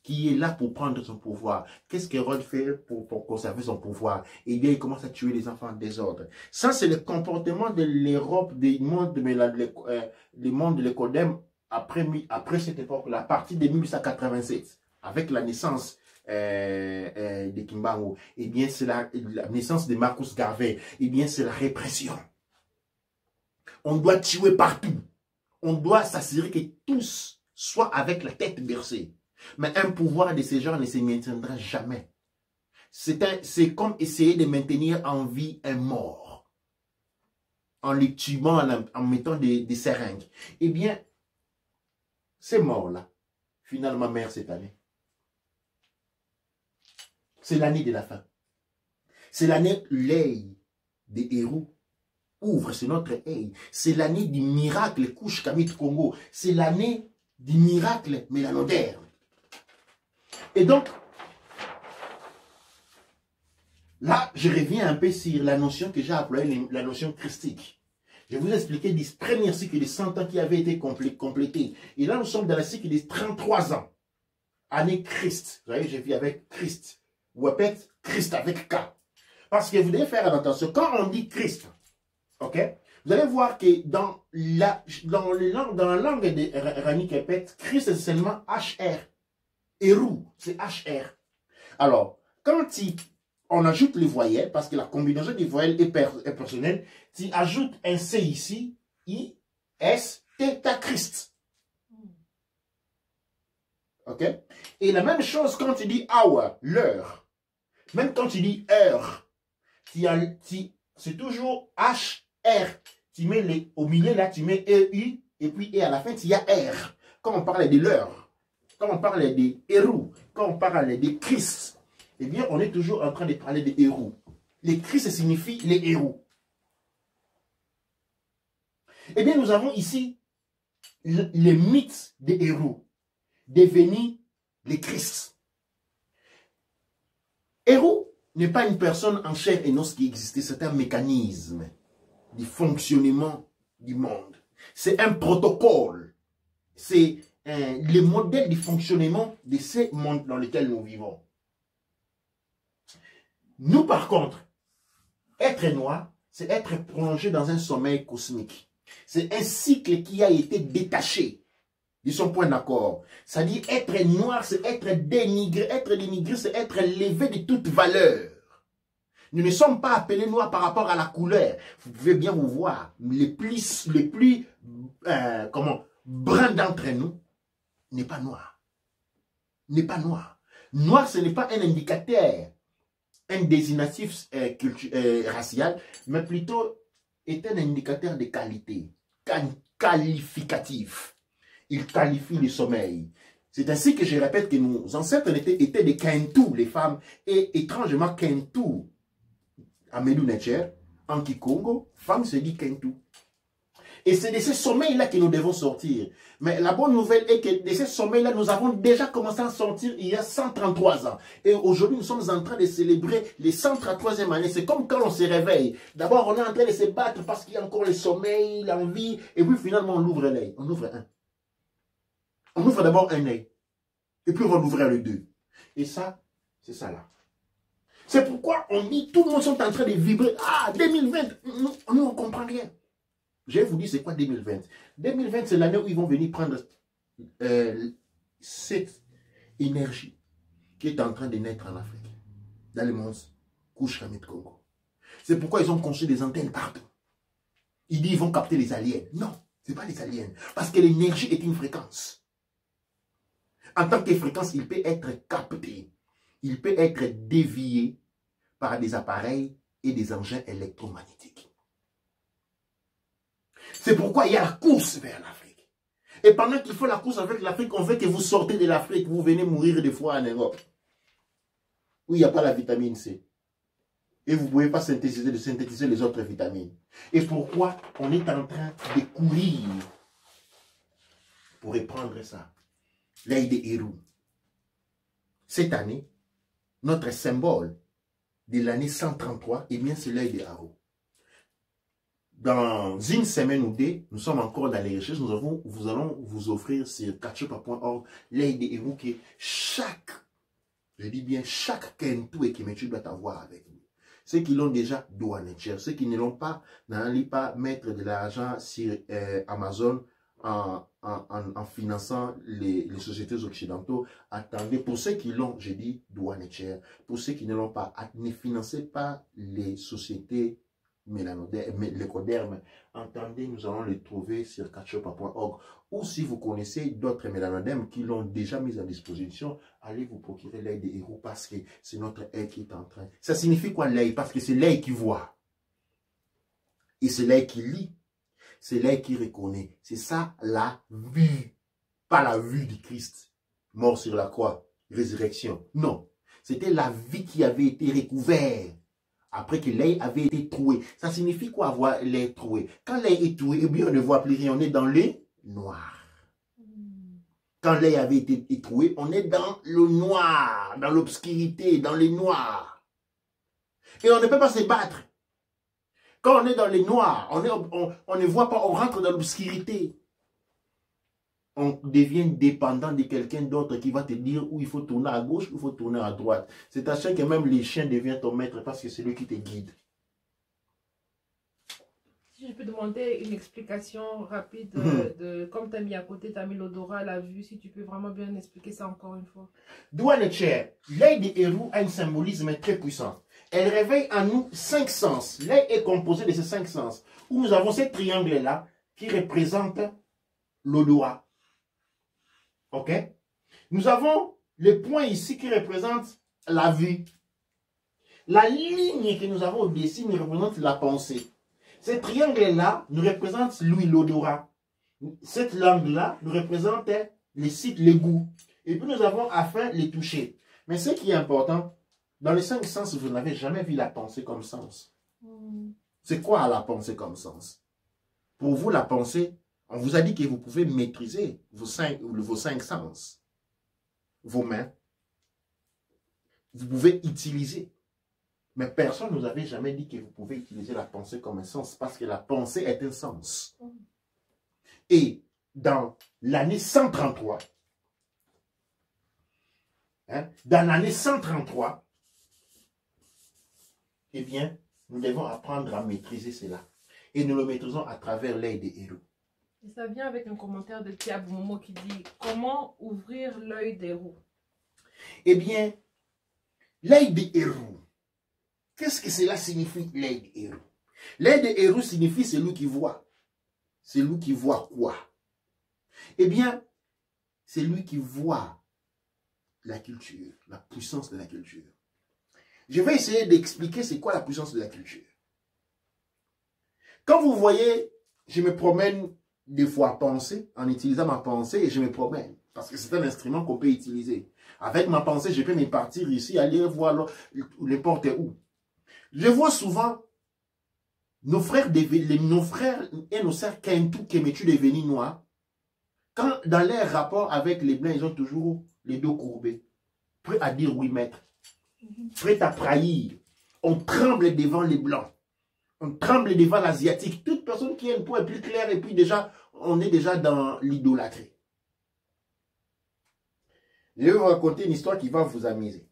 qui est là pour prendre son pouvoir. Qu'est-ce qu'Hérode fait pour conserver son pouvoir? Eh bien, il commence à tuer les enfants en désordre. Ça, c'est le comportement de l'Europe, du monde de l'Écodème après cette époque-là, à partir de 1887, avec la naissance de Kimbangu. Eh bien, c'est la naissance de Marcus Garvey. Eh bien, c'est la répression. On doit tuer partout. On doit s'assurer que tous soient avec la tête bercée. Mais un pouvoir de ces gens ne se maintiendra jamais. C'est comme essayer de maintenir en vie un mort. En le tuant, en mettant des seringues. Eh bien, ces morts-là, finalement, meurent cette année. C'est l'année de la fin. C'est l'année où l'œil des héros ouvre, c'est notre œil. C'est l'année du miracle Couche Kamit Congo. C'est l'année du miracle mélanoderme. Et donc, là, je reviens un peu sur la notion que j'ai appelée la notion christique. Je vous ai expliqué du premier cycle de 100 ans qui avait été complété. Et là, nous sommes dans le cycle de 33 ans. année Christ. Vous voyez, j'ai vu avec Christ. Ou peut-être Christ avec K. Parce que vous devez faire attention. Quand on dit Christ, ok, vous allez voir que dans la langue des Rani Kepet, Christ c'est seulement HR. Hérou, c'est HR. Alors, quand on ajoute les voyelles, parce que la combinaison des voyelles est personnelle, tu ajoutes un C ici, I, S, T, ta Christ. Ok? Et la même chose quand tu dis hour, l'heure. Même quand tu dis heure, c'est toujours H, R. Tu mets au milieu là, tu mets E, U, et puis et à la fin, il y a R. Quand on parle de l'heure, quand on parle des héros, quand on parle des Christ, eh bien, on est toujours en train de parler des héros. Les Christ signifient les héros. Eh bien, nous avons ici les mythes des héros, devenus les Christ. Héros n'est pas une personne en chair et os qui existait, c'est un mécanisme du fonctionnement du monde. C'est un protocole. C'est le modèle du fonctionnement de ces mondes dans lesquels nous vivons. Nous, par contre, être noir, c'est être plongé dans un sommeil cosmique. C'est un cycle qui a été détaché de son point d'accord. C'est-à-dire, être noir, c'est être dénigré. Être dénigré, c'est être levé de toute valeur. Nous ne sommes pas appelés noirs par rapport à la couleur. Vous pouvez bien vous voir. Les plus bruns d'entre nous n'est pas noir. N'est pas noir. Noir, ce n'est pas un indicateur, un désignatif racial, mais plutôt est un indicateur de qualité, qualificatif. Il qualifie le sommeil. C'est ainsi que je répète que nos ancêtres étaient des Kentou, les femmes, et étrangement Kentou. À Medou Netcher, en Kikongo, femme se dit Kentou. Et c'est de ces sommeils-là que nous devons sortir. Mais la bonne nouvelle est que de ces sommeils-là, nous avons déjà commencé à sortir il y a 133 ans. Et aujourd'hui, nous sommes en train de célébrer les 133e année. C'est comme quand on se réveille. D'abord, on est en train de se battre parce qu'il y a encore le sommeil, l'envie. Et puis finalement, on ouvre l'œil. On ouvre un. On ouvre d'abord un œil. Et puis on va ouvrir le deux. Et ça, c'est ça là. C'est pourquoi on dit, tout le monde est en train de vibrer. Ah, 2020, nous on ne comprend rien. Je vais vous dire c'est quoi 2020. 2020, c'est l'année où ils vont venir prendre cette énergie qui est en train de naître en Afrique, dans le monde couche Ramit Congo. C'est pourquoi ils ont construit des antennes partout. Ils disent qu'ils vont capter les aliens. Non, ce n'est pas les aliens. Parce que l'énergie est une fréquence. En tant que fréquence, il peut être capté. Il peut être dévié par des appareils et des engins électromagnétiques. C'est pourquoi il y a la course vers l'Afrique. Et pendant qu'il faut la course avec l'Afrique, on veut que vous sortez de l'Afrique, vous venez mourir de froid en Europe. Où il n'y a pas la vitamine C. Et vous ne pouvez pas synthétiser les autres vitamines. Et pourquoi on est en train de courir pour reprendre ça? L'œil des héros. Cette année, notre symbole de l'année 133, eh bien c'est l'œil des héros. Dans une semaine ou deux, nous sommes encore dans les recherches. Nous allons vous offrir sur catchupa.org l'œil des héros qui chaque, je dis bien chaque Kentou et Kimetu doit avoir avec nous. Ceux qui l'ont déjà doivent être. Ceux qui ne l'ont pas, n'allez pas mettre de l'argent sur Amazon en finançant les sociétés occidentaux. Attendez, pour ceux qui l'ont, je dis doivent être. Pour ceux qui ne l'ont pas, ne financez pas les sociétés l'écoderme. Entendez, nous allons les trouver sur catchupa.org. Ou si vous connaissez d'autres mélanodèmes qui l'ont déjà mis à disposition, allez vous procurer l'œil des héros parce que c'est notre œil qui est en train. Ça signifie quoi l'œil? Parce que c'est l'œil qui voit. Et c'est l'œil qui lit. C'est l'œil qui reconnaît. C'est ça la vue. Pas la vue du Christ. Mort sur la croix. Résurrection. Non. C'était la vie qui avait été recouverte. Après que l'œil avait été troué. Ça signifie quoi avoir l'œil troué? Quand l'œil est troué, eh bien on ne voit plus rien. On est dans le noir. Quand l'œil avait été troué, on est dans le noir, dans l'obscurité, dans le noir. Et on ne peut pas se battre. Quand on est dans le noir, on ne voit pas, on rentre dans l'obscurité. on devient dépendant de quelqu'un d'autre qui va te dire où il faut tourner à gauche, où il faut tourner à droite. C'est à chaque que même les chiens deviennent ton maître parce que c'est lui qui te guide. Si je peux demander une explication rapide de comme tu as mis à côté, tu as mis l'odorat, la vue, si tu peux vraiment bien expliquer ça encore une fois. Douane Cher, l'œil des héros a un symbolisme très puissant. Elle réveille en nous 5 sens. L'œil est composé de ces 5 sens. Où nous avons ce triangle-là qui représente l'odorat. Ok? Nous avons le point ici qui représente la vue. La ligne que nous avons au-dessus nous représente la pensée. Ce triangle-là nous représente l'odorat. Cette langue-là nous représente les sites, les goûts. Et puis nous avons afin les toucher. Mais ce qui est important, dans les 5 sens, vous n'avez jamais vu la pensée comme sens. C'est quoi la pensée comme sens? Pour vous, la pensée, on vous a dit que vous pouvez maîtriser vos 5 sens. Vos mains. Vous pouvez utiliser. Mais personne ne nous avait jamais dit que vous pouvez utiliser la pensée comme un sens parce que la pensée est un sens. Et dans l'année 133, eh bien, nous devons apprendre à maîtriser cela. Et nous le maîtrisons à travers l'œil des héros. Et ça vient avec un commentaire de Thiago Momo qui dit « Comment ouvrir l'œil des héros ?» Eh bien, l'œil des héros. Qu'est-ce que cela signifie, l'œil des héros? L'œil des héros signifie celui qui voit. Celui qui voit quoi? Eh bien, c'est lui qui voit la culture, la puissance de la culture. Je vais essayer d'expliquer c'est quoi la puissance de la culture. Quand vous voyez, je me promène des fois à penser, en utilisant ma pensée, et je me promène. Parce que c'est un instrument qu'on peut utiliser. Avec ma pensée, je peux me partir ici, aller voir n'importe où. Je vois souvent nos frères et nos sœurs Kentou Kemetu devenus noirs. Quand dans leurs rapports avec les blancs, ils ont toujours les dos courbés. Prêts à dire oui, maître. Prêts à trahir. On tremble devant les blancs. On tremble devant l'asiatique. Toute personne qui a une peau plus claire et puis déjà, on est déjà dans l'idolâtrie. Je vais vous raconter une histoire qui va vous amuser.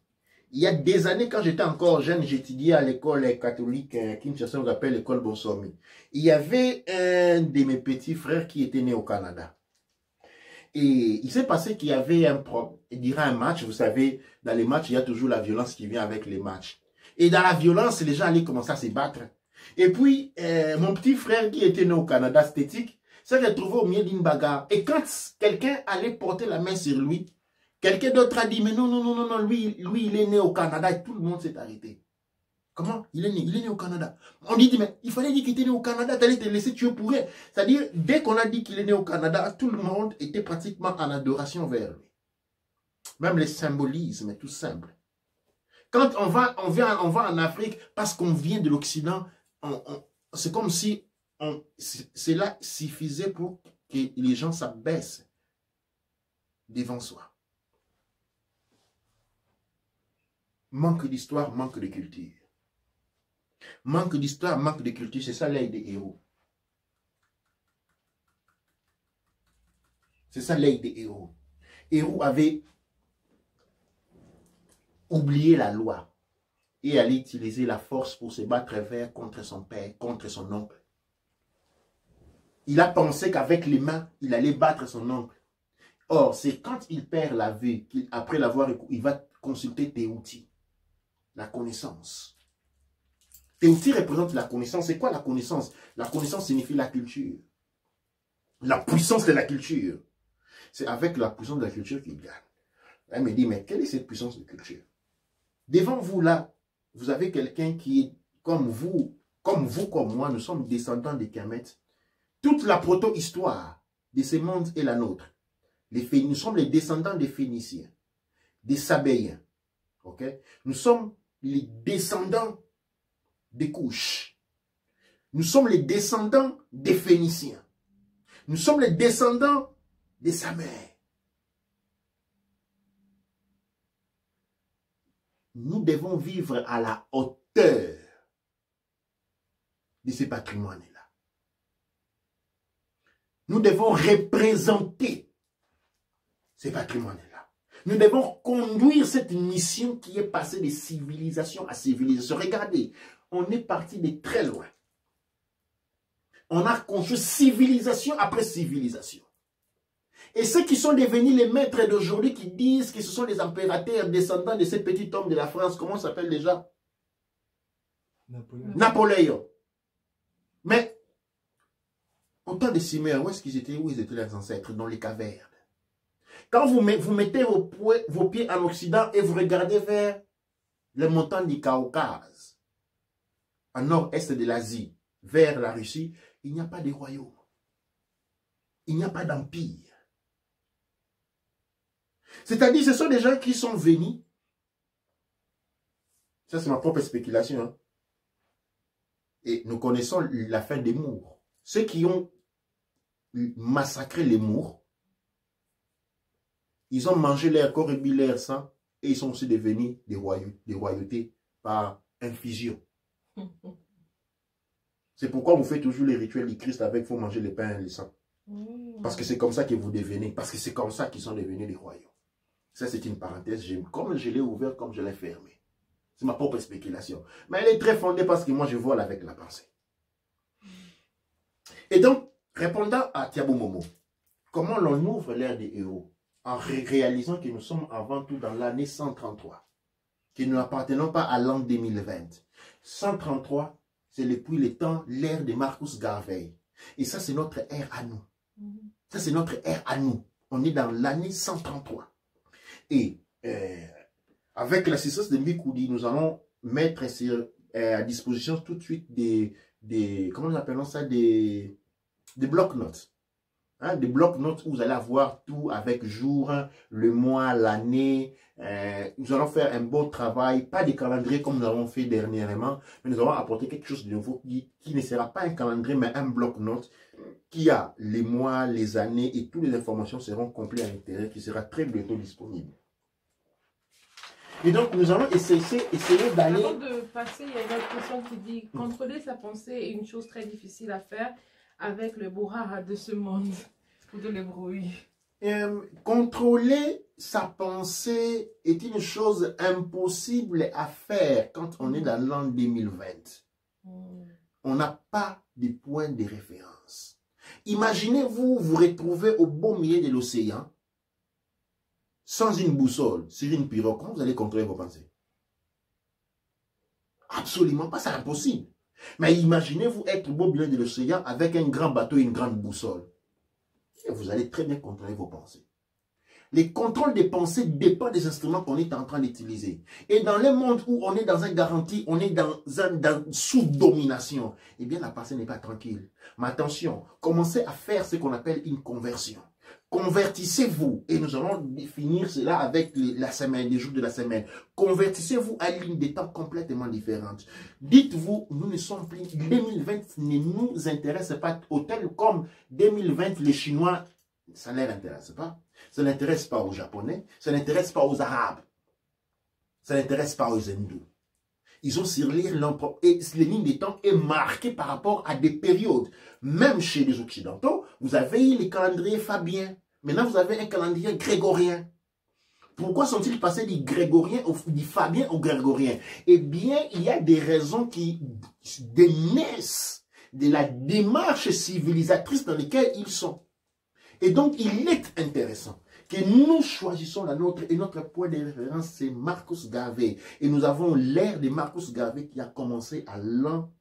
Il y a des années, quand j'étais encore jeune, j'étudiais à l'école catholique Kinshasa, on appelle l'école Bonsomi. Il y avait un de mes petits frères qui était né au Canada. Et il s'est passé qu'il y avait un problème. Durant un match, vous savez, dans les matchs, il y a toujours la violence qui vient avec les matchs. Et dans la violence, les gens allaient commencer à se battre. Et puis, mon petit frère qui était né au Canada, esthétique, s'est retrouvé au milieu d'une bagarre. Et quand quelqu'un allait porter la main sur lui, quelqu'un d'autre a dit, mais non, non, non, non, non, lui, il est né au Canada et tout le monde s'est arrêté. Comment? Il est né au Canada. On dit, mais il fallait dire qu'il était né au Canada, t'allais te laisser tuer pour rien. C'est-à-dire, dès qu'on a dit qu'il est né au Canada, tout le monde était pratiquement en adoration vers lui. Même les symbolismes, est tout simple. Quand on va en Afrique, parce qu'on vient de l'Occident, c'est comme si cela suffisait pour que les gens s'abaissent devant soi. Manque d'histoire, manque de culture. Manque d'histoire, manque de culture, c'est ça l'œil des héros. C'est ça l'œil des héros. Héros avait oublié la loi et allait utiliser la force pour se battre contre son père, contre son oncle. Il a pensé qu'avec les mains, il allait battre son oncle. Or, c'est quand il perd la vue, après l'avoir écouté, il va consulter Théouti, la connaissance. Théouti représente la connaissance. C'est quoi la connaissance? La connaissance signifie la culture. La puissance de la culture. C'est avec la puissance de la culture qu'il gagne. Elle me dit, mais quelle est cette puissance de culture? Devant vous là, vous avez quelqu'un qui est comme vous, comme moi, nous sommes descendants des Kemetes. Toute la proto-histoire de ce monde est la nôtre. Nous sommes les descendants des Phéniciens, des Sabéens. Okay? Nous sommes les descendants des Couches. Nous sommes les descendants des Phéniciens. Nous sommes les descendants des Samers. Nous devons vivre à la hauteur de ces patrimoines-là. Nous devons représenter ces patrimoines-là. Nous devons conduire cette mission qui est passée de civilisation à civilisation. Regardez, on est parti de très loin. On a construit civilisation après civilisation. Et ceux qui sont devenus les maîtres d'aujourd'hui, qui disent que ce sont les impérateurs descendants de ces petits hommes de la France, comment ça s'appelle déjà? Napoléon. Mais, au temps des Cimmères, où est-ce qu'ils étaient? Où ils étaient leurs ancêtres? Dans les cavernes. Quand vous mettez vos pieds en Occident et vous regardez vers les montagnes du Caucase, en nord-est de l'Asie, vers la Russie, il n'y a pas de royaume. Il n'y a pas d'empire. C'est-à-dire, ce sont des gens qui sont venus. Ça, c'est ma propre spéculation. Hein. Et nous connaissons la fin des Mours. Ceux qui ont massacré les Mours, ils ont mangé leur corps et bu leur sang, et ils sont aussi devenus des royautés par infusion. C'est pourquoi vous faites toujours les rituels du Christ avec, il faut manger le pain et le sang. Parce que c'est comme ça que vous devenez, parce que c'est comme ça qu'ils sont devenus des royaumes. Ça, c'est une parenthèse. Comme je l'ai ouvert, comme je l'ai fermé. C'est ma propre spéculation. Mais elle est très fondée parce que moi, je vole avec la pensée. Et donc, répondant à Thiabo Momo, comment l'on ouvre l'ère des héros? En réalisant que nous sommes avant tout dans l'année 133. Que nous n'appartenons pas à l'an 2020. 133, c'est depuis le temps, l'ère de Marcus Garvey. Et ça, c'est notre ère à nous. Ça, c'est notre ère à nous. On est dans l'année 133. Et avec l'assistance de Mbikoudi, nous allons mettre à disposition tout de suite comment nous appelons ça, des blocs-notes. Hein, des blocs-notes où vous allez avoir tout avec jour, le mois, l'année. Nous allons faire un beau travail, pas des calendriers comme nous avons fait dernièrement, mais nous allons apporter quelque chose de nouveau qui ne sera pas un calendrier, mais un bloc-notes qui a les mois, les années et toutes les informations seront complètes à l'intérieur, qui sera très bientôt disponible. Et donc, nous allons essayer d'aller... Avant de passer, il y a une autre question qui dit « Contrôler sa pensée est une chose très difficile à faire avec le bourrara de ce monde. » Ou de l'ébrouille. Contrôler sa pensée est une chose impossible à faire quand on est dans l'an 2020. On n'a pas de point de référence. Imaginez-vous vous retrouver au beau milieu de l'océan sans une boussole, sur une pirogue. Comment vous allez contrôler vos pensées? Absolument pas, c'est impossible. Mais imaginez-vous être au beau milieu de l'océan avec un grand bateau et une grande boussole. Et vous allez très bien contrôler vos pensées. Le contrôle des pensées dépend des instruments qu'on est en train d'utiliser. Et dans le monde où on est dans un garantie, on est sous domination, eh bien la pensée n'est pas tranquille. Mais attention, commencez à faire ce qu'on appelle une conversion. Convertissez-vous, et nous allons définir cela avec la semaine, les jours de la semaine. Convertissez-vous à une ligne de temps complètement différente. Dites-vous, nous ne sommes plus, 2020 ne nous intéresse pas, autant comme 2020, les Chinois, ça ne les intéresse pas. Ça n'intéresse pas aux Japonais, ça n'intéresse pas aux Arabes, ça n'intéresse pas aux Hindous. Ils ont sur les lignes de temps est marquée par rapport à des périodes. Même chez les Occidentaux, vous avez les calendriers fabiens. Maintenant, vous avez un calendrier grégorien. Pourquoi sont-ils passés du grégorien, du fabien au grégorien? Eh bien, il y a des raisons qui naissent de la démarche civilisatrice dans laquelle ils sont. Et donc, il est intéressant que nous choisissons la nôtre, et notre point de référence, c'est Marcus Garvey. Et nous avons l'ère de Marcus Garvey qui a commencé à l'an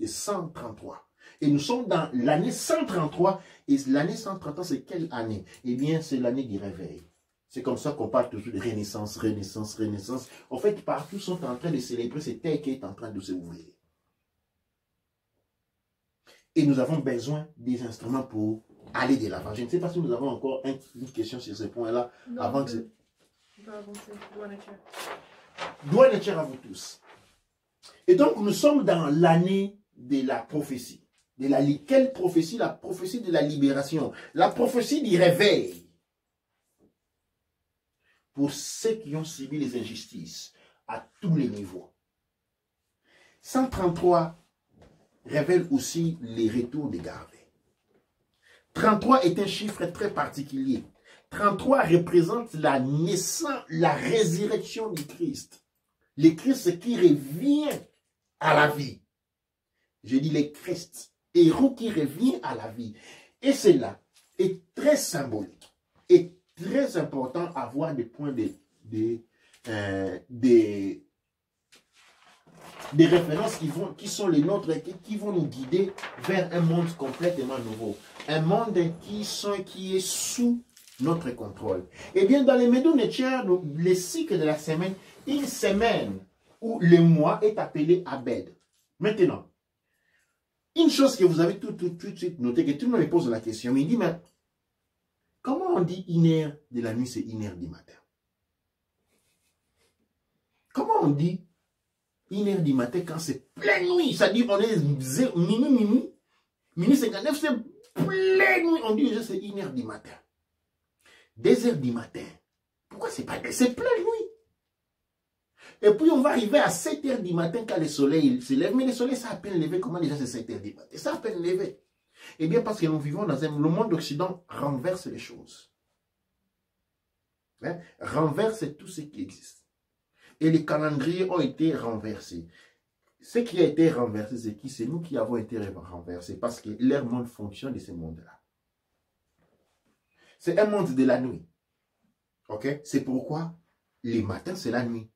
133. Et nous sommes dans l'année 133. Et l'année 133, c'est quelle année? Eh bien, c'est l'année du réveil. C'est comme ça qu'on parle toujours de renaissance, renaissance, renaissance. En fait, partout sont en train de célébrer cette terre qui est en train de s'ouvrir. Et nous avons besoin des instruments pour aller de l'avant. Je ne sais pas si nous avons encore une question sur ce point-là. Avant que Doigt nature à vous tous. Et donc, nous sommes dans l'année de la prophétie. Quelle prophétie? La prophétie de la libération. La prophétie du réveil. Pour ceux qui ont subi les injustices à tous les niveaux. 133 révèle aussi les retours de Garvey. 33 est un chiffre très particulier. 33 représente la naissance, la résurrection du Christ. Le Christ qui revient à la vie. Je dis le Christ, héros qui revient à la vie. Et cela est très symbolique et très important à avoir des points des références qui sont les nôtres et qui vont nous guider vers un monde complètement nouveau. Un monde qui est sous notre contrôle. Eh bien, dans les Médo-Nétiens, le cycle de la semaine, une semaine où le mois est appelé Abed. Maintenant, une chose que vous avez tout de suite noté, que tout le monde me pose la question, mais il dit, mais comment on dit 1h de la nuit, c'est 1h du matin? Comment on dit 1h du matin quand c'est pleine nuit? C'est-à-dire, on est minuit 59, c'est pleine nuit. On dit déjà c'est 1h du matin. 2h du matin. Pourquoi c'est pas c'est pleine nuit? Et puis on va arriver à 7h du matin quand le soleil se lève. Mais le soleil, ça a à peine levé. Comment déjà c'est 7h du matin? Ça a à peine levé. Eh bien parce que nous vivons dans le monde d'Occident renverse les choses. Hein? Renverse tout ce qui existe. Et les calendriers ont été renversés. Ce qui a été renversé, c'est qui? C'est nous qui avons été renversés. Parce que leur monde fonctionne de ce monde-là. C'est un monde de la nuit. Ok? C'est pourquoi les matins, c'est la nuit.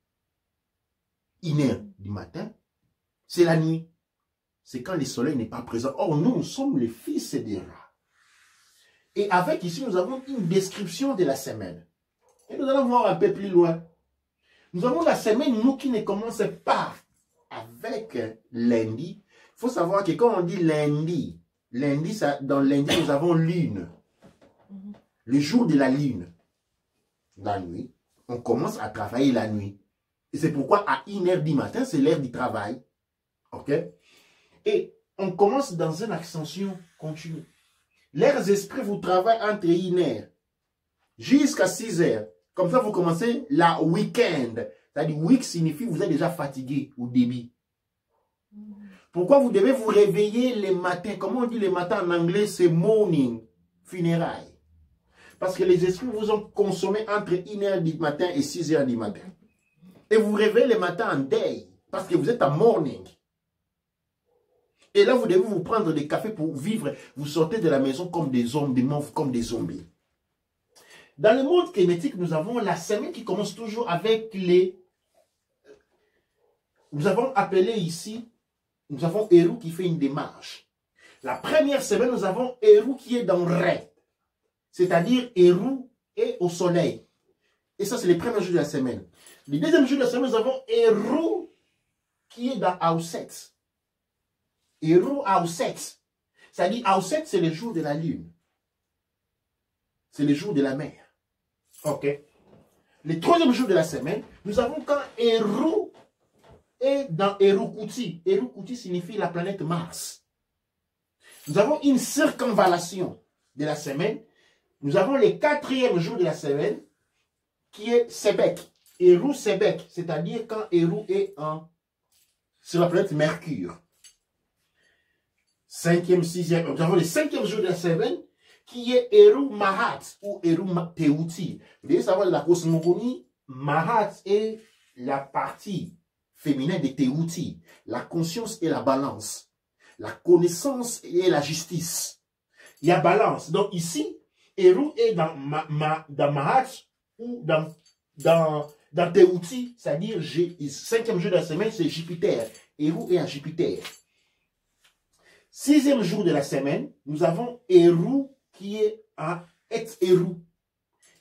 1h du matin, c'est la nuit. C'est quand le soleil n'est pas présent. Or, nous sommes les fils des rats. Et avec ici, nous avons une description de la semaine. Et nous allons voir un peu plus loin. Nous avons la semaine, nous, qui ne commence pas avec lundi. Il faut savoir que quand on dit lundi, dans lundi, nous avons lune. Le jour de la lune. La nuit. On commence à travailler la nuit. Et c'est pourquoi à 1h du matin, c'est l'heure du travail. Ok? Et on commence dans une ascension continue. Leurs esprits vous travaillent entre 1h jusqu'à 6h. Comme ça, vous commencez la week-end. C'est-à-dire, week signifie vous êtes déjà fatigué au début. Pourquoi vous devez vous réveiller les matins? Comment on dit les matins en anglais? C'est morning, funérailles. Parce que les esprits vous ont consommé entre 1h du matin et 6h du matin. Et vous vous réveillez les matins en day. Parce que vous êtes en morning. Et là, vous devez vous prendre des cafés pour vivre. Vous sortez de la maison comme des zombies, comme des zombies. Dans le monde kémétique, nous avons la semaine qui commence toujours avec les... Nous avons appelé ici, nous avons Héru qui fait une démarche. La première semaine, nous avons Héru qui est dans Ré. C'est-à-dire Héru est au soleil. Et ça, c'est le premier jour de la semaine. Le deuxième jour de la semaine, nous avons Héru qui est dans Auset. Héru Auset. C'est-à-dire Auset, c'est le jour de la lune. C'est le jour de la mer. Ok. Le troisième jour de la semaine, nous avons quand Héru est dans Héru-Kuti. Héru-Kuti signifie la planète Mars. Nous avons une circonvallation de la semaine. Nous avons le quatrième jour de la semaine qui est Sebek. Héru-Sebek, c'est-à-dire quand Héru est sur la planète Mercure. Cinquième, sixième, nous avons le cinquième jour de la semaine qui est Héru Mahat ou Héru Teuti. Vous devez savoir, la cosmogonie, Mahat est la partie féminine de Teuti. La conscience et la balance. La connaissance et la justice. Il y a balance. Donc ici, Héru est dans Mahat ou dans Teuti, c'est-à-dire cinquième jour de la semaine, c'est Jupiter. Héru est à Jupiter. Sixième jour de la semaine, nous avons Héru qui est à Et-Héru.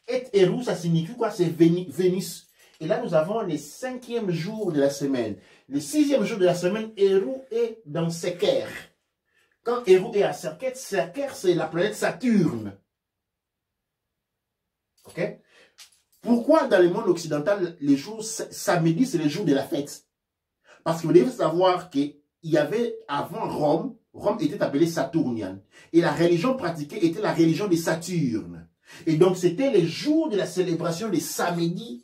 Et-Héru, ça signifie quoi? C'est Vénus. Et là, nous avons le cinquième jour de la semaine. Le sixième jour de la semaine, Héru est dans Seker. Quand Héru est à Seker, Seker, c'est la planète Saturne. Ok? Pourquoi dans le monde occidental, les jours samedi, c'est le jour de la fête? Parce que vous devez savoir qu'il y avait avant Rome, Rome était appelée Saturnienne. Et la religion pratiquée était la religion de Saturne. Et donc, c'était le jour de la célébration de samedi,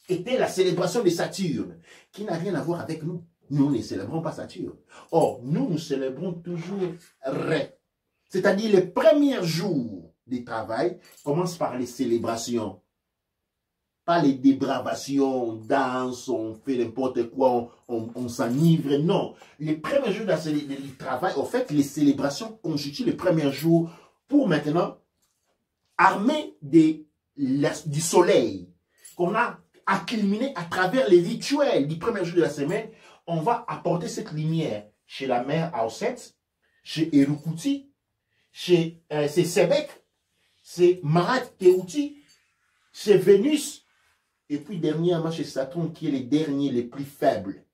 était la célébration de Saturne, qui n'a rien à voir avec nous. Nous ne célébrons pas Saturne. Or, nous célébrons toujours Ré. C'est-à-dire le premier jour du travail commence par les célébrations. Pas les débravations, on danse, on fait n'importe quoi, on s'enivre. Non. Les premiers jours du travail, en fait, les célébrations constituent les premiers jours pour maintenant armer du soleil qu'on a accumulé à travers les rituels du premier jour de la semaine. On va apporter cette lumière chez la mère Aouset, chez Erukuti, chez Sebek, chez Marat Teuti, chez Vénus, et puis dernièrement chez Saturne qui est le dernier, les plus faibles.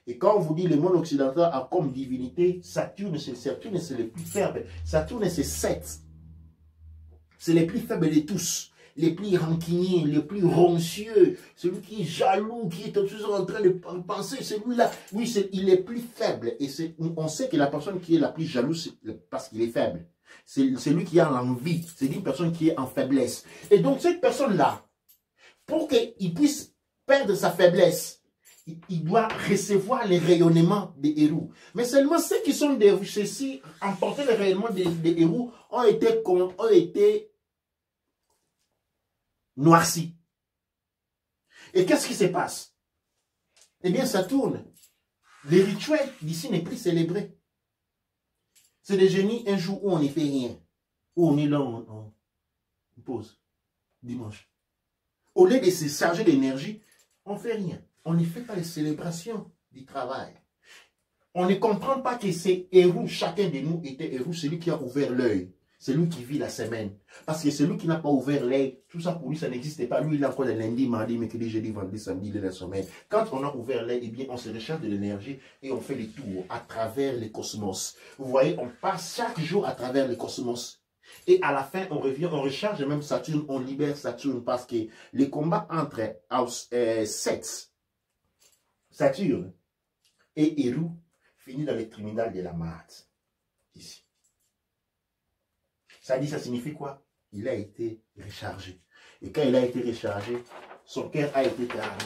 Et quand on vous dit le monde occidental a comme divinité, Saturne c'est le plus faible. Saturne c'est 7. C'est les plus faibles de tous. Les plus rancuniers, les plus roncieux, celui qui est jaloux, qui est toujours en train de penser, celui-là, oui, il est plus faible. Et on sait que la personne qui est la plus jalouse, c'est parce qu'il est faible. C'est lui qui a l'envie, c'est une personne qui est en faiblesse. Et donc cette personne-là, pour qu'il puisse perdre sa faiblesse, il doit recevoir les rayonnements des héros. Mais seulement ceux qui sont des ceux-ci, emporter les rayonnements des héros, ont été noircis. Et qu'est-ce qui se passe? Eh bien, ça tourne. Les rituels d'ici n'est plus célébré. C'est des génies un jour où on n'y fait rien. Où on est là, on pause. Dimanche. Au lieu de se charger d'énergie, on ne fait rien. On ne fait pas les célébrations du travail. On ne comprend pas que ces héros, chacun de nous était héros, celui qui a ouvert l'œil. C'est lui qui vit la semaine. Parce que celui qui n'a pas ouvert l'œil, tout ça pour lui, ça n'existait pas. Lui, il a encore le lundi, mardi, mercredi, jeudi, vendredi, samedi, de la semaine. Quand on a ouvert l'œil, eh bien, on se recharge de l'énergie et on fait les tours à travers le cosmos. Vous voyez, on passe chaque jour à travers le cosmos. Et à la fin, on revient, on recharge même Saturne, on libère Saturne parce que les combats entre Saturne et Héru finit dans le tribunal de la Maat. Ici. Ça dit, ça signifie quoi? Il a été rechargé. Et quand il a été rechargé, son cœur a été calme.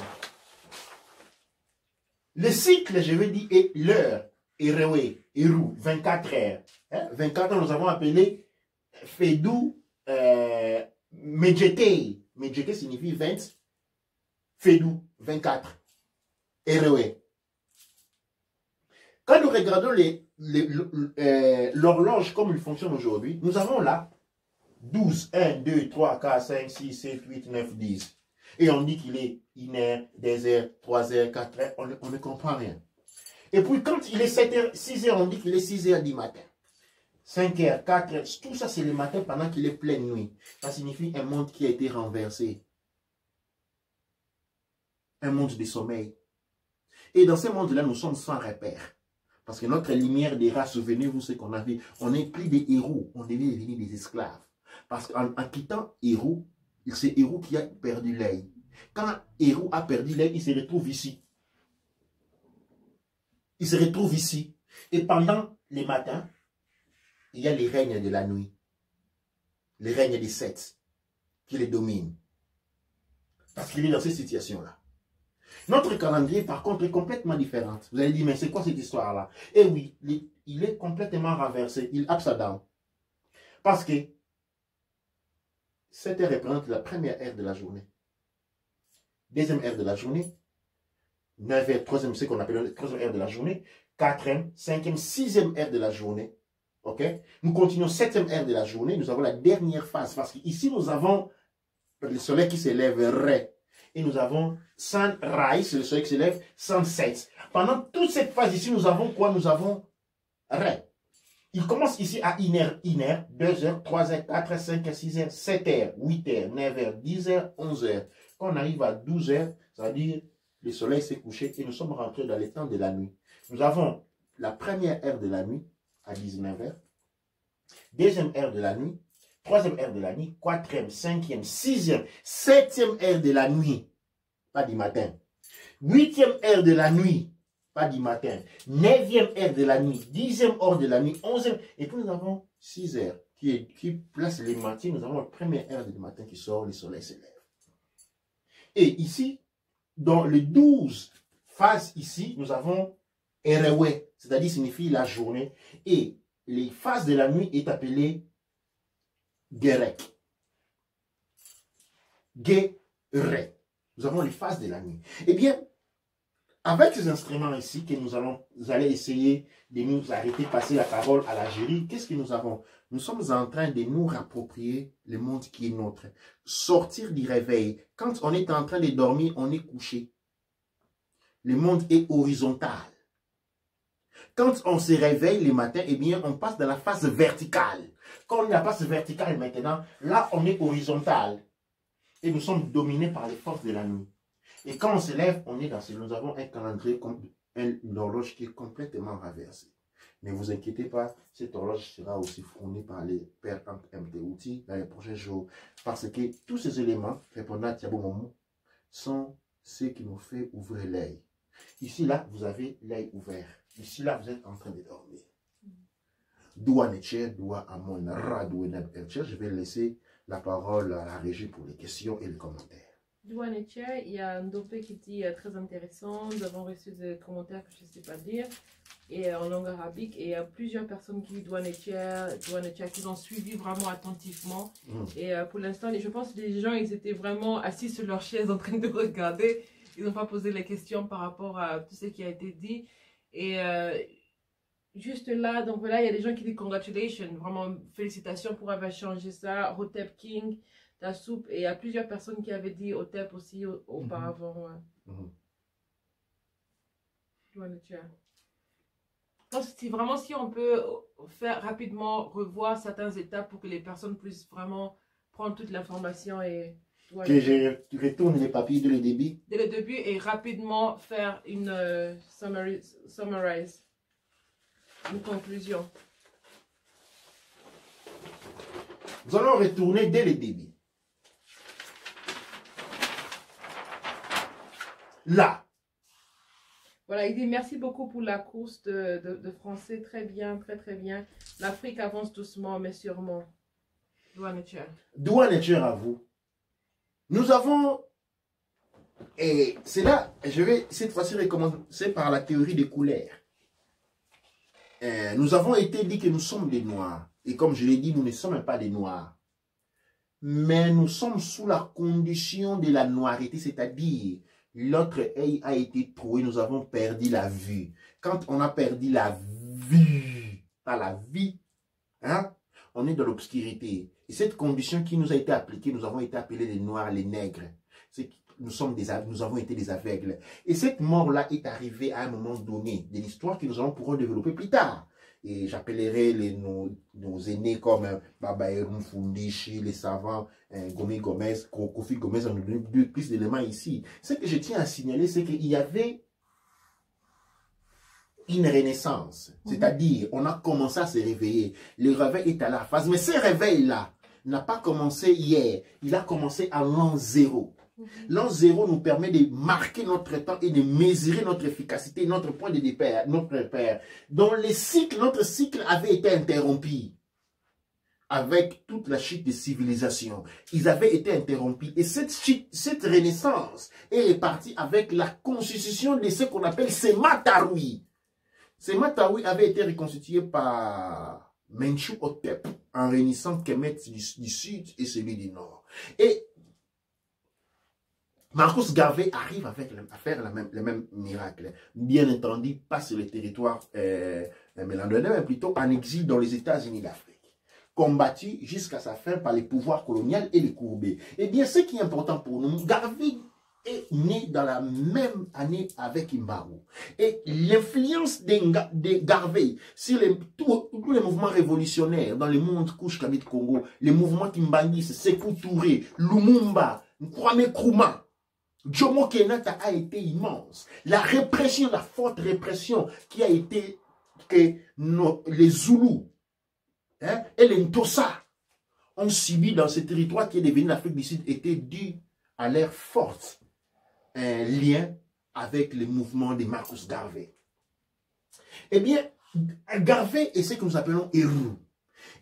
Le cycle, je veux dire, est l'heure. Héru, 24 heures. Hein? 24 heures, nous avons appelé Fedou Medjete. Medjete signifie 20. Fedou, 24. Héru. Quand nous regardons l'horloge comme il fonctionne aujourd'hui, nous avons là 12, 1, 2, 3, 4, 5, 6, 7, 8, 9, 10. Et on dit qu'il est 1 heure, 2 heures, 3 heures, 4 heures, on ne comprend rien. Et puis quand il est 7 heures, 6 heures, on dit qu'il est 6 heures du matin. 5 heures, 4 heures, tout ça c'est le matin pendant qu'il est pleine nuit. Ça signifie un monde qui a été renversé. Un monde de sommeil. Et dans ce monde-là, nous sommes sans repère. Parce que notre lumière des races, souvenez-vous ce qu'on a vu, on n'est plus des héros, on est devenus des esclaves. Parce qu'en quittant Héru, c'est Héru qui a perdu l'œil. Quand Héru a perdu l'œil, il se retrouve ici. Il se retrouve ici. Et pendant les matins, il y a les règnes de la nuit. Les règnes des 7 qui les dominent. Parce qu'il est dans cette situation-là. Notre calendrier, par contre, est complètement différent. Vous allez dire, mais c'est quoi cette histoire-là? Eh oui, il est complètement renversé. Il est upside down. Parce que cette heure représente la première heure de la journée. Deuxième heure de la journée. 9h, troisième, c'est ce qu'on appelle la troisième heure de la journée. Quatrième, cinquième, sixième heure de la journée. Ok? Nous continuons septième heure de la journée. Nous avons la dernière phase. Parce qu'ici, nous avons le soleil qui s'élève Ré. Et nous avons Sunrise, c'est le soleil qui s'élève, Sunset. Pendant toute cette phase ici, nous avons quoi? Nous avons Ré. Il commence ici à 1h, 2h, 3h, 4h, 5h, 6h, 7h, 8h, 9h, 10h, 11h. Quand on arrive à 12h, ça veut dire le soleil s'est couché et nous sommes rentrés dans le temps de la nuit. Nous avons la première heure de la nuit à 19h, deuxième heure de la nuit, troisième heure de la nuit, quatrième, cinquième, sixième, septième heure de la nuit, pas du matin. Huitième heure de la nuit, pas du matin. Neuvième heure de la nuit, dixième heure de la nuit, onzième. Et puis nous avons 6 heures qui place les matins. Nous avons la première heure du matin qui sort, le soleil se lève. Et ici, dans les 12 phases ici, nous avons Erewe, c'est-à-dire signifie la journée. Et les phases de la nuit est appelée Guérec. Guérec. Nous avons les phases de la nuit. Eh bien, avec ces instruments ici que vous allez essayer de nous arrêter, passer la parole à la jury, qu'est-ce que nous avons? Nous sommes en train de nous rapproprier le monde qui est nôtre. Sortir du réveil. Quand on est en train de dormir, on est couché. Le monde est horizontal. Quand on se réveille le matin, eh bien, on passe dans la phase verticale. Quand on est à la phase verticale maintenant, là, on est horizontal. Et nous sommes dominés par les forces de la nuit. Et quand on se lève, on est dans ce... Nous avons un calendrier, une horloge qui est complètement renversée. Ne vous inquiétez pas, cette horloge sera aussi fournie par les pères MT Outils dans les prochains jours. Parce que tous ces éléments, répondant à Thiago Momo, sont ceux qui nous font ouvrir l'œil. Ici, là, vous avez l'œil ouvert. Ici, là, vous êtes en train de dormir. Je vais laisser la parole à la régie pour les questions et les commentaires. Il y a un dopé qui dit très intéressant. Nous avons reçu des commentaires que je ne sais pas dire et en langue arabique. Et il y a plusieurs personnes qui qui ont suivi vraiment attentivement. Et pour l'instant, je pense que les gens, ils étaient vraiment assis sur leur chaise en train de regarder. Ils n'ont pas posé les questions par rapport à tout ce qui a été dit. Et juste là, donc voilà, il y a des gens qui disent congratulations, vraiment félicitations pour avoir changé ça. Hotep King, ta soupe, et il y a plusieurs personnes qui avaient dit Hotep aussi auparavant. Donc, si on peut faire rapidement revoir certaines étapes pour que les personnes puissent vraiment prendre toute l'information et... Que je retourne les papiers dès le début. Dès le début et rapidement faire une summarize, une conclusion. Nous allons retourner dès le début. Là. Voilà, il dit merci beaucoup pour la course de français. Très bien, très bien. L'Afrique avance doucement, mais sûrement. Douane à vous. Nous avons, et c'est là, je vais cette fois-ci recommencer par la théorie des couleurs. Nous avons été dit que nous sommes des Noirs. Et comme je l'ai dit, nous ne sommes pas des Noirs. Mais nous sommes sous la condition de la noirité, c'est-à-dire l'autre œil a été troué, nous avons perdu la vue. Quand on a perdu la vue, pas la vie, hein, on est dans l'obscurité. Et cette condition qui nous a été appliquée, nous avons été appelés les Noirs, les nègres. Nous avons été des aveugles. Et cette mort-là est arrivée à un moment donné de l'histoire que nous allons pouvoir développer plus tard. Et j'appellerai nos aînés comme Baba Erum Fundishi, les savants, Gomi Gomez, Kofi Gomez, on nous donne plus d'éléments ici. Ce que je tiens à signaler, c'est qu'il y avait une renaissance. C'est-à-dire, on a commencé à se réveiller. Le réveil est à la phase. Mais ce réveil-là n'a pas commencé hier. Il a commencé à l'an 0. L'an 0 nous permet de marquer notre temps et de mesurer notre efficacité, notre point de départ, notre repère. Dans les cycles, notre cycle avait été interrompu avec toute la chute des civilisations. Ils avaient été interrompus. Et cette renaissance est repartie avec la constitution de ce qu'on appelle Semataroui. Semataroui avait été reconstitué par Menchou Hotep en réunissant Kemet du sud et celui du nord. Et Marcus Garvey arrive à faire le même miracle. Bien entendu, pas sur le territoire mélandonien, mais plutôt en exil dans les États-Unis d'Afrique. Combattu jusqu'à sa fin par les pouvoirs coloniaux et les courbés. Eh bien, ce qui est important pour nous, Garvey est né dans la même année avec Imbaru. Et l'influence de Garvey sur tous les mouvements révolutionnaires dans le monde Kouch-Kabit-Congo, les mouvements Kimbangis, Sékou Touré, Lumumba, Kwame Nkrumah, Jomo Kenyatta a été immense. La répression, la forte répression qui a été que les Zoulous et les Ntossa ont subi dans ce territoire qui est devenu l'Afrique du Sud était dû à leur force un lien avec le mouvement de Marcus Garvey. Eh bien, Garvey est ce que nous appelons Héros.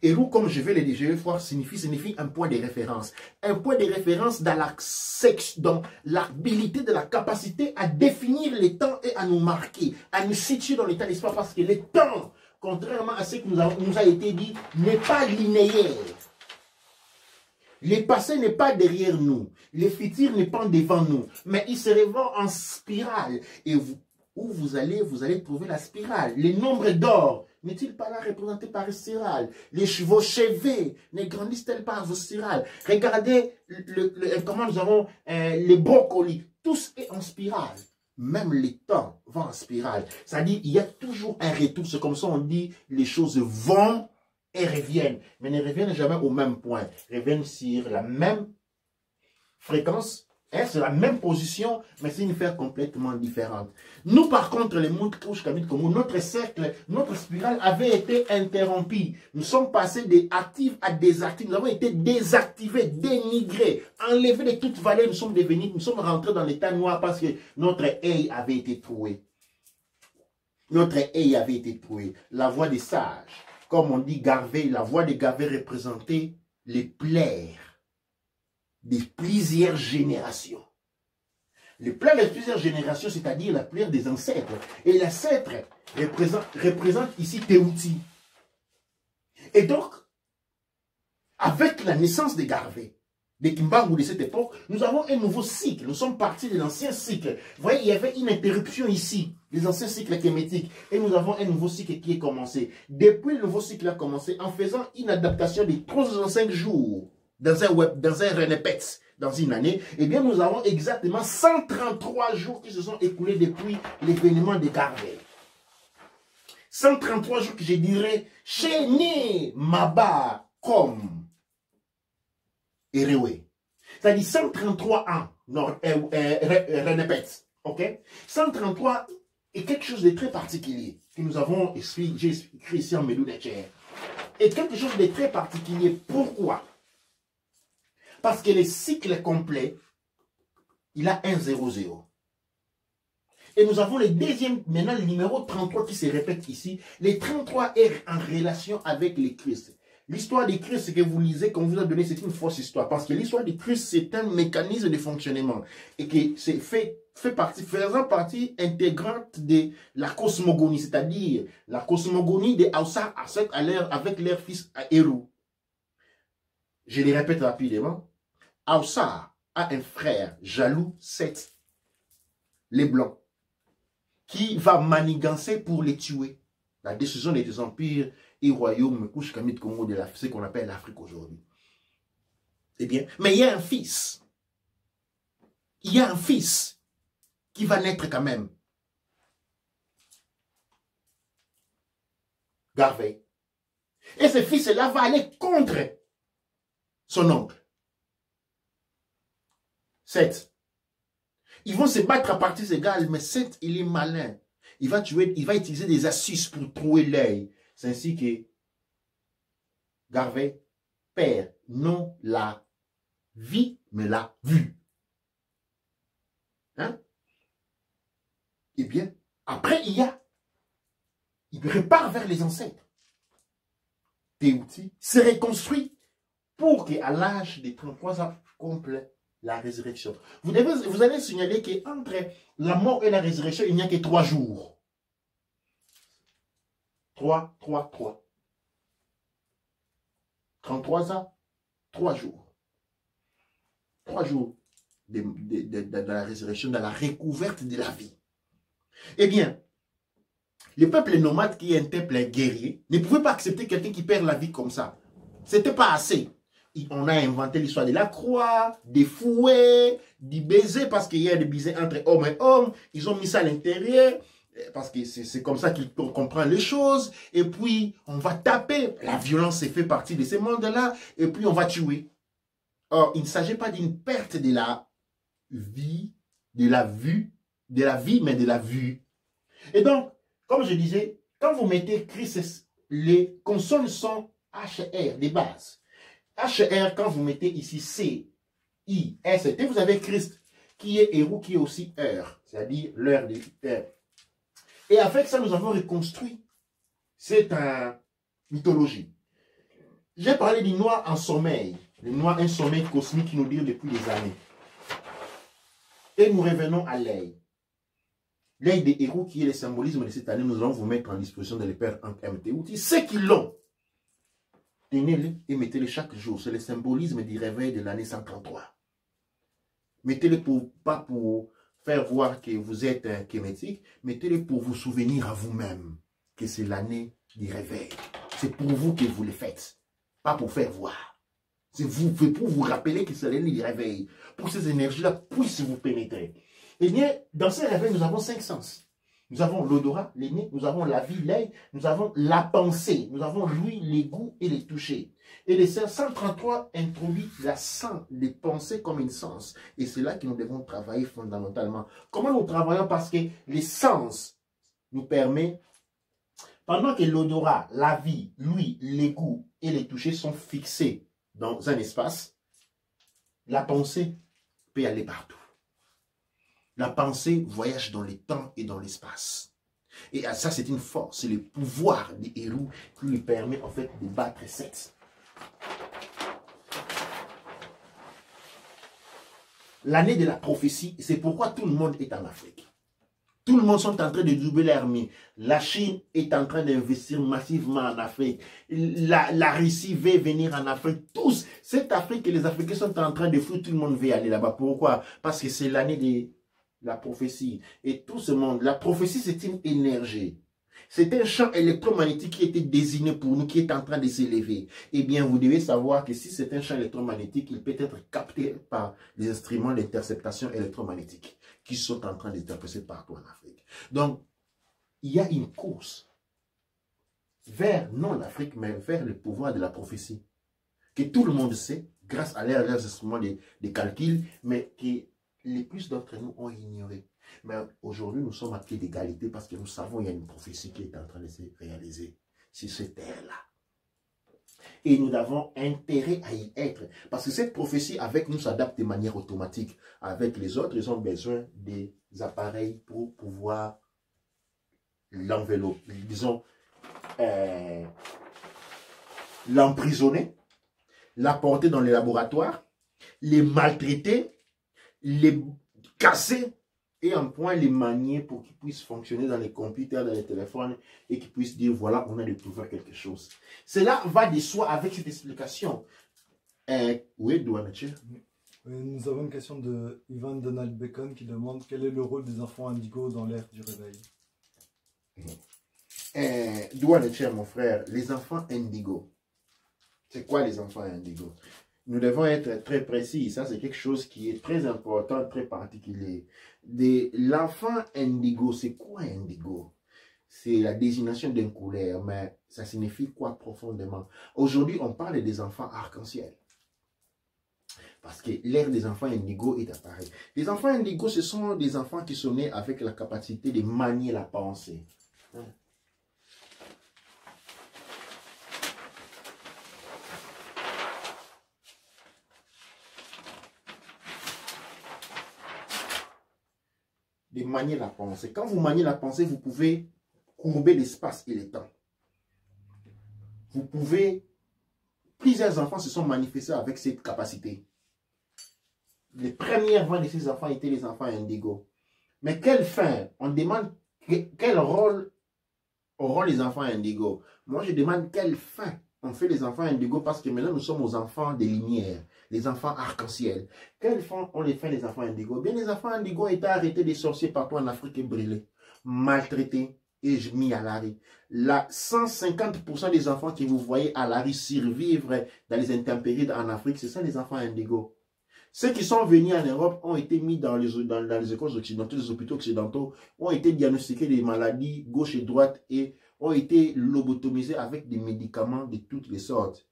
Héros, comme je vais le dire, signifie un point de référence. Un point de référence dans l'habilité de la capacité à définir les temps et à nous marquer, à nous situer dans l'état d'espace, parce que le temps, contrairement à ce qui nous a été dit, n'est pas linéaire. Le passé n'est pas derrière nous. Le futur n'est pas devant nous. Mais il se revend en spirale. Et où vous allez trouver la spirale. Les nombres d'or n'est-il pas là représenté par une spirale? Vos cheveux ne grandissent-elles pas vos spirales? Regardez comment nous avons les brocolis. Tous est en spirale. Même les temps vont en spirale. C'est-à-dire il y a toujours un retour. C'est comme ça on dit les choses vont et reviennent. Mais ne reviennent jamais au même point. Reviennent sur la même fréquence. C'est la même position, mais c'est une sphère complètement différente. Nous, par contre, les mondes couches comme notre cercle, notre spirale avait été interrompue. Nous sommes passés des actifs à désactifs. Nous avons été désactivés, dénigrés, enlevés de toute valeur. Nous sommes rentrés dans l'état noir parce que notre œil avait été troué. Notre œil avait été troué. La voix des sages, comme on dit Garvey, la voix de Garvey représentait les plaies de plusieurs générations. Les plaies de plusieurs générations, c'est-à-dire la plaie des ancêtres. Et l'ancêtre représente ici Théouti. Et donc, avec la naissance de Garvey, de Kimbangu de cette époque, nous avons un nouveau cycle. Nous sommes partis de l'ancien cycle. Vous voyez, il y avait une interruption ici, les anciens cycles kémétiques. Et nous avons un nouveau cycle qui est commencé. Depuis le nouveau cycle a commencé, en faisant une adaptation de 365 jours, dans un Renepets, dans une année, eh bien, nous avons exactement 133 jours qui se sont écoulés depuis l'événement de Garvey. 133 jours que je dirais, chez Maba, comme Erewe. C'est-à-dire 133 ans, Renepets, ok? 133 est quelque chose de très particulier que nous avons écrit, j'ai écrit ici en Médou Netcher. Et quelque chose de très particulier, pourquoi? Parce que le cycle complet, il a 1-0-0. Et nous avons le deuxième, maintenant le numéro 33 qui se répète ici. Le 33 est en relation avec le Christ. L'histoire du Christ que vous lisez, qu'on vous a donné, c'est une fausse histoire. Parce que l'histoire du Christ, c'est un mécanisme de fonctionnement. Et que c'est faisant partie intégrante de la cosmogonie. C'est-à-dire la cosmogonie des Hausa avec leur fils Eru. Je les répète rapidement. Hausa a un frère jaloux, Seth, les Blancs, qui va manigancer pour les tuer. La décision des empires et royaumes couche Kamit Congo de ce qu'on appelle l'Afrique aujourd'hui. Eh bien, mais il y a un fils. Il y a un fils qui va naître quand même. Garvey. Et ce fils-là va aller contre son oncle. Seth. Ils vont se battre à parties égales, mais Seth, il est malin. Il va utiliser des astuces pour trouver l'œil. C'est ainsi que Garvey perd non la vie, mais la vue. Hein? Eh bien, après, il repart vers les ancêtres. Théouti se reconstruit pour qu'à l'âge de 33 ans, complète la résurrection. Vous allez signaler qu'entre la mort et la résurrection, il n'y a que 3 jours. 3. 33 ans, 3 jours. 3 jours de la résurrection, de la recouverte de la vie. Eh bien, le peuple nomade qui est un peuple guerrier ne pouvait pas accepter quelqu'un qui perd la vie comme ça. C'était pas assez. On a inventé l'histoire de la croix, des fouets, du baiser, parce qu'il y a des baisers entre hommes et hommes. Ils ont mis ça à l'intérieur, parce que c'est comme ça qu'on comprend les choses. Et puis, on va taper. La violence fait partie de ces mondes-là. Et puis, on va tuer. Or, il ne s'agit pas d'une perte de la vie, mais de la vue. Et donc, comme je disais, quand vous mettez Christ, les consonnes sont HR, des bases. HR, quand vous mettez ici C, I, S, T, vous avez Christ, qui est héros, qui est aussi heure, c'est-à-dire l'heure de heure. Et avec ça, nous avons reconstruit cette mythologie. J'ai parlé du noir en sommeil, le noir, un sommeil cosmique qui nous dure depuis des années. Et nous revenons à l'œil. L'œil des héros, qui est le symbolisme de cette année, nous allons vous mettre en disposition de les pères en MT outils. Ceux qui l'ont, tenez-le et mettez-le chaque jour. C'est le symbolisme du réveil de l'année 133. Mettez-le pas pour faire voir que vous êtes un kémétique, mettez-le pour vous souvenir à vous-même que c'est l'année du réveil. C'est pour vous que vous le faites, pas pour faire voir. C'est pour vous rappeler que c'est l'année du réveil, pour que ces énergies-là puissent vous pénétrer. Eh bien, dans ces réveils, nous avons 5 sens. Nous avons l'odorat, les nez, nous avons la vue, l'œil, nous avons la pensée, nous avons l'ouïe, les goûts et les touchés. Et le 133 introduit la sens, les pensées comme une sens. Et c'est là que nous devons travailler fondamentalement. Comment nous travaillons? Parce que les sens nous permettent, pendant que l'odorat, la vie, l'ouïe, les goûts et les touchés sont fixés dans un espace, la pensée peut aller partout. La pensée voyage dans le temps et dans l'espace. Et ça, c'est une force, c'est le pouvoir des héros qui lui permet en fait de battre cette. L'année de la prophétie, c'est pourquoi tout le monde est en Afrique. Tout le monde sont en train de doubler l'armée. La Chine est en train d'investir massivement en Afrique. La Russie veut venir en Afrique. Tous, cette Afrique que les Africains sont en train de fuir, tout le monde veut aller là-bas. Pourquoi? Parce que c'est l'année de la prophétie. Et tout ce monde, la prophétie, c'est une énergie. C'est un champ électromagnétique qui était désigné pour nous, qui est en train de s'élever. Eh bien, vous devez savoir que si c'est un champ électromagnétique, il peut être capté par les instruments d'interceptation électromagnétique qui sont en train d'interpréter partout en Afrique. Donc, il y a une course vers, non l'Afrique, mais vers le pouvoir de la prophétie. Que tout le monde sait, grâce à leurs instruments de calcul, mais que les plus d'entre nous ont ignoré. Mais aujourd'hui, nous sommes à pied d'égalité parce que nous savons qu'il y a une prophétie qui est en train de se réaliser sur cette terre-là. Et nous avons intérêt à y être. Parce que cette prophétie, avec nous, s'adapte de manière automatique. Avec les autres, ils ont besoin des appareils pour pouvoir l'envelopper, disons, l'emprisonner, l'apporter dans les laboratoires, les maltraiter, les casser et en point les manier pour qu'ils puissent fonctionner dans les computers, dans les téléphones et qu'ils puissent dire voilà, on a découvert quelque chose. Cela va de soi avec cette explication. Oui, Douane-Tché. Nous avons une question de Ivan Donald Bacon qui demande quel est le rôle des enfants indigos dans l'ère du réveil. Douane-Tché, mon frère, les enfants indigos. C'est quoi les enfants indigos? Nous devons être très précis. Ça, c'est quelque chose qui est très important, très particulier. L'enfant indigo, c'est quoi indigo? C'est la désignation d'une couleur, mais ça signifie quoi profondément? Aujourd'hui, on parle des enfants arc-en-ciel. Parce que l'ère des enfants indigo est apparue. Les enfants indigo, ce sont des enfants qui sont nés avec la capacité de manier la pensée. De manier la pensée. Quand vous maniez la pensée, vous pouvez courber l'espace et le temps. Vous pouvez... Plusieurs enfants se sont manifestés avec cette capacité. Les premières voix de ces enfants étaient les enfants indigos. Mais quelle fin? On demande quel rôle auront les enfants indigos. Moi, je demande quelle fin on fait les enfants indigos parce que maintenant, nous sommes aux enfants des lumières. Les enfants arc-en-ciel. Quels font on les fait les enfants indigos? Bien, les enfants indigos étaient arrêtés des sorciers partout en Afrique et brûlés, maltraités et mis à l'arrêt. Là, 150% des enfants que vous voyez à l'arrêt survivre dans les intempéries en Afrique, c'est ça les enfants indigos. Ceux qui sont venus en Europe ont été mis dans les écoles occidentales, les hôpitaux occidentaux, ont été diagnostiqués des maladies gauche et droite et ont été lobotomisés avec des médicaments de toutes les sortes.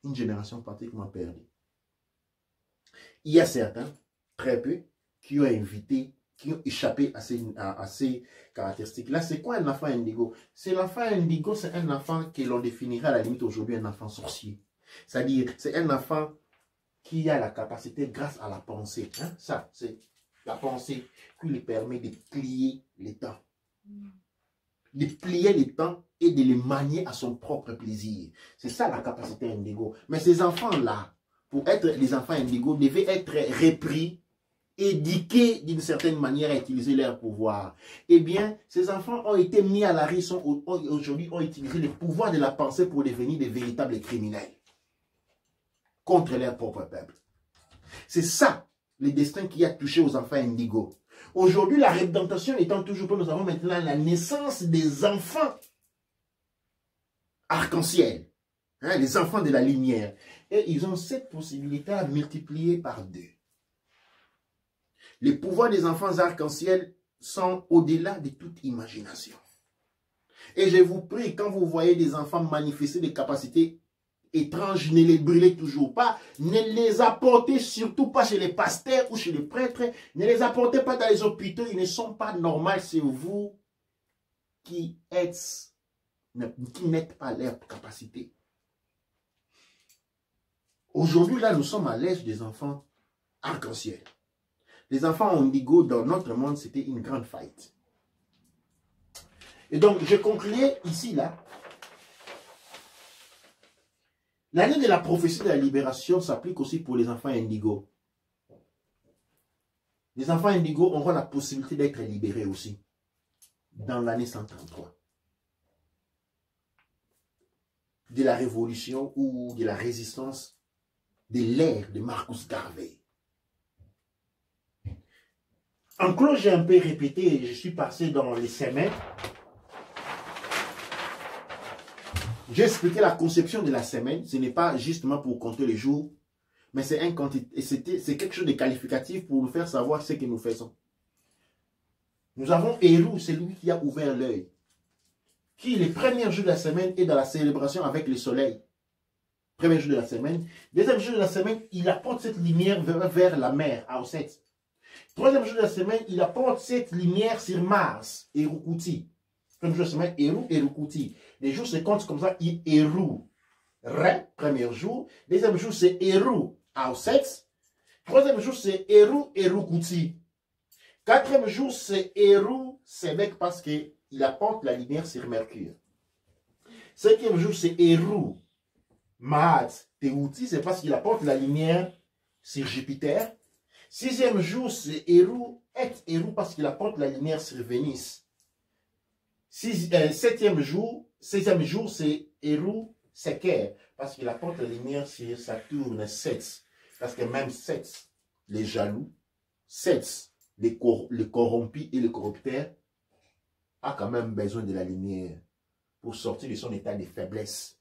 Une génération pratiquement perdue. Il y a certains, très peu, qui ont échappé à ces caractéristiques-là. C'est quoi un enfant indigo? C'est l'enfant indigo, c'est un enfant que l'on définirait à la limite aujourd'hui un enfant sorcier. C'est-à-dire, c'est un enfant qui a la capacité, grâce à la pensée, hein, ça, c'est la pensée qui lui permet de plier les temps. De plier les temps et de les manier à son propre plaisir. C'est ça la capacité indigo. Mais ces enfants-là, pour être les enfants indigos, devaient être repris éduqués d'une certaine manière à utiliser leur pouvoir. Eh bien, ces enfants ont été mis à l'arrêt, aujourd'hui ont utilisé le pouvoir de la pensée pour devenir des véritables criminels contre leur propre peuple. C'est ça le destin qui a touché aux enfants indigos. Aujourd'hui, la rédemption étant toujours pas, nous avons maintenant la naissance des enfants arc-en-ciel, hein, les enfants de la lumière. Et ils ont cette possibilité à multiplier par 2. Les pouvoirs des enfants arc-en-ciel sont au-delà de toute imagination. Et je vous prie, quand vous voyez des enfants manifester des capacités étranges, ne les brûlez toujours pas. Ne les apportez surtout pas chez les pasteurs ou chez les prêtres. Ne les apportez pas dans les hôpitaux. Ils ne sont pas normaux. C'est vous qui n'êtes pas leur capacité. Aujourd'hui, là, nous sommes à l'âge des enfants arc-en-ciel. Les enfants indigo dans notre monde, c'était une grande fight. Et donc, je concluais ici, là. L'année de la prophétie de la libération s'applique aussi pour les enfants indigos. Les enfants indigos auront la possibilité d'être libérés aussi dans l'année 133. De la révolution ou de la résistance de l'ère de Marcus Garvey. En clos, j'ai un peu répété, je suis passé dans les semaines. J'ai expliqué la conception de la semaine. Ce n'est pas justement pour compter les jours, mais c'est quelque chose de qualificatif pour nous faire savoir ce que nous faisons. Nous avons Héru, c'est lui qui a ouvert l'œil, qui les premiers jours de la semaine est dans la célébration avec le soleil. Premier jour de la semaine. Deuxième jour de la semaine, il apporte cette lumière vers la mer, à Auset. Troisième jour de la semaine, il apporte cette lumière sur Mars, Erukuti. Premier jour de la semaine, Eru, Erukuti. Les jours se comptent comme ça, Eru. Ré, premier jour. Deuxième jour, c'est Eru, Auset. Troisième jour, c'est Eru, Erukuti. Quatrième jour, c'est Eru, Sebek, parce qu'il apporte la lumière sur Mercure. Cinquième jour, c'est Eru, Mahat, Teuti, c'est parce qu'il apporte la lumière sur Jupiter. Sixième jour, c'est Eru, et Eru, parce qu'il apporte la lumière sur Vénus. Septième jour, c'est Eru, Seker, parce qu'il apporte la lumière sur Saturne, 7. Parce que même 7, les jaloux, 7, les corrompus et les corrupteurs, a quand même besoin de la lumière pour sortir de son état de faiblesse.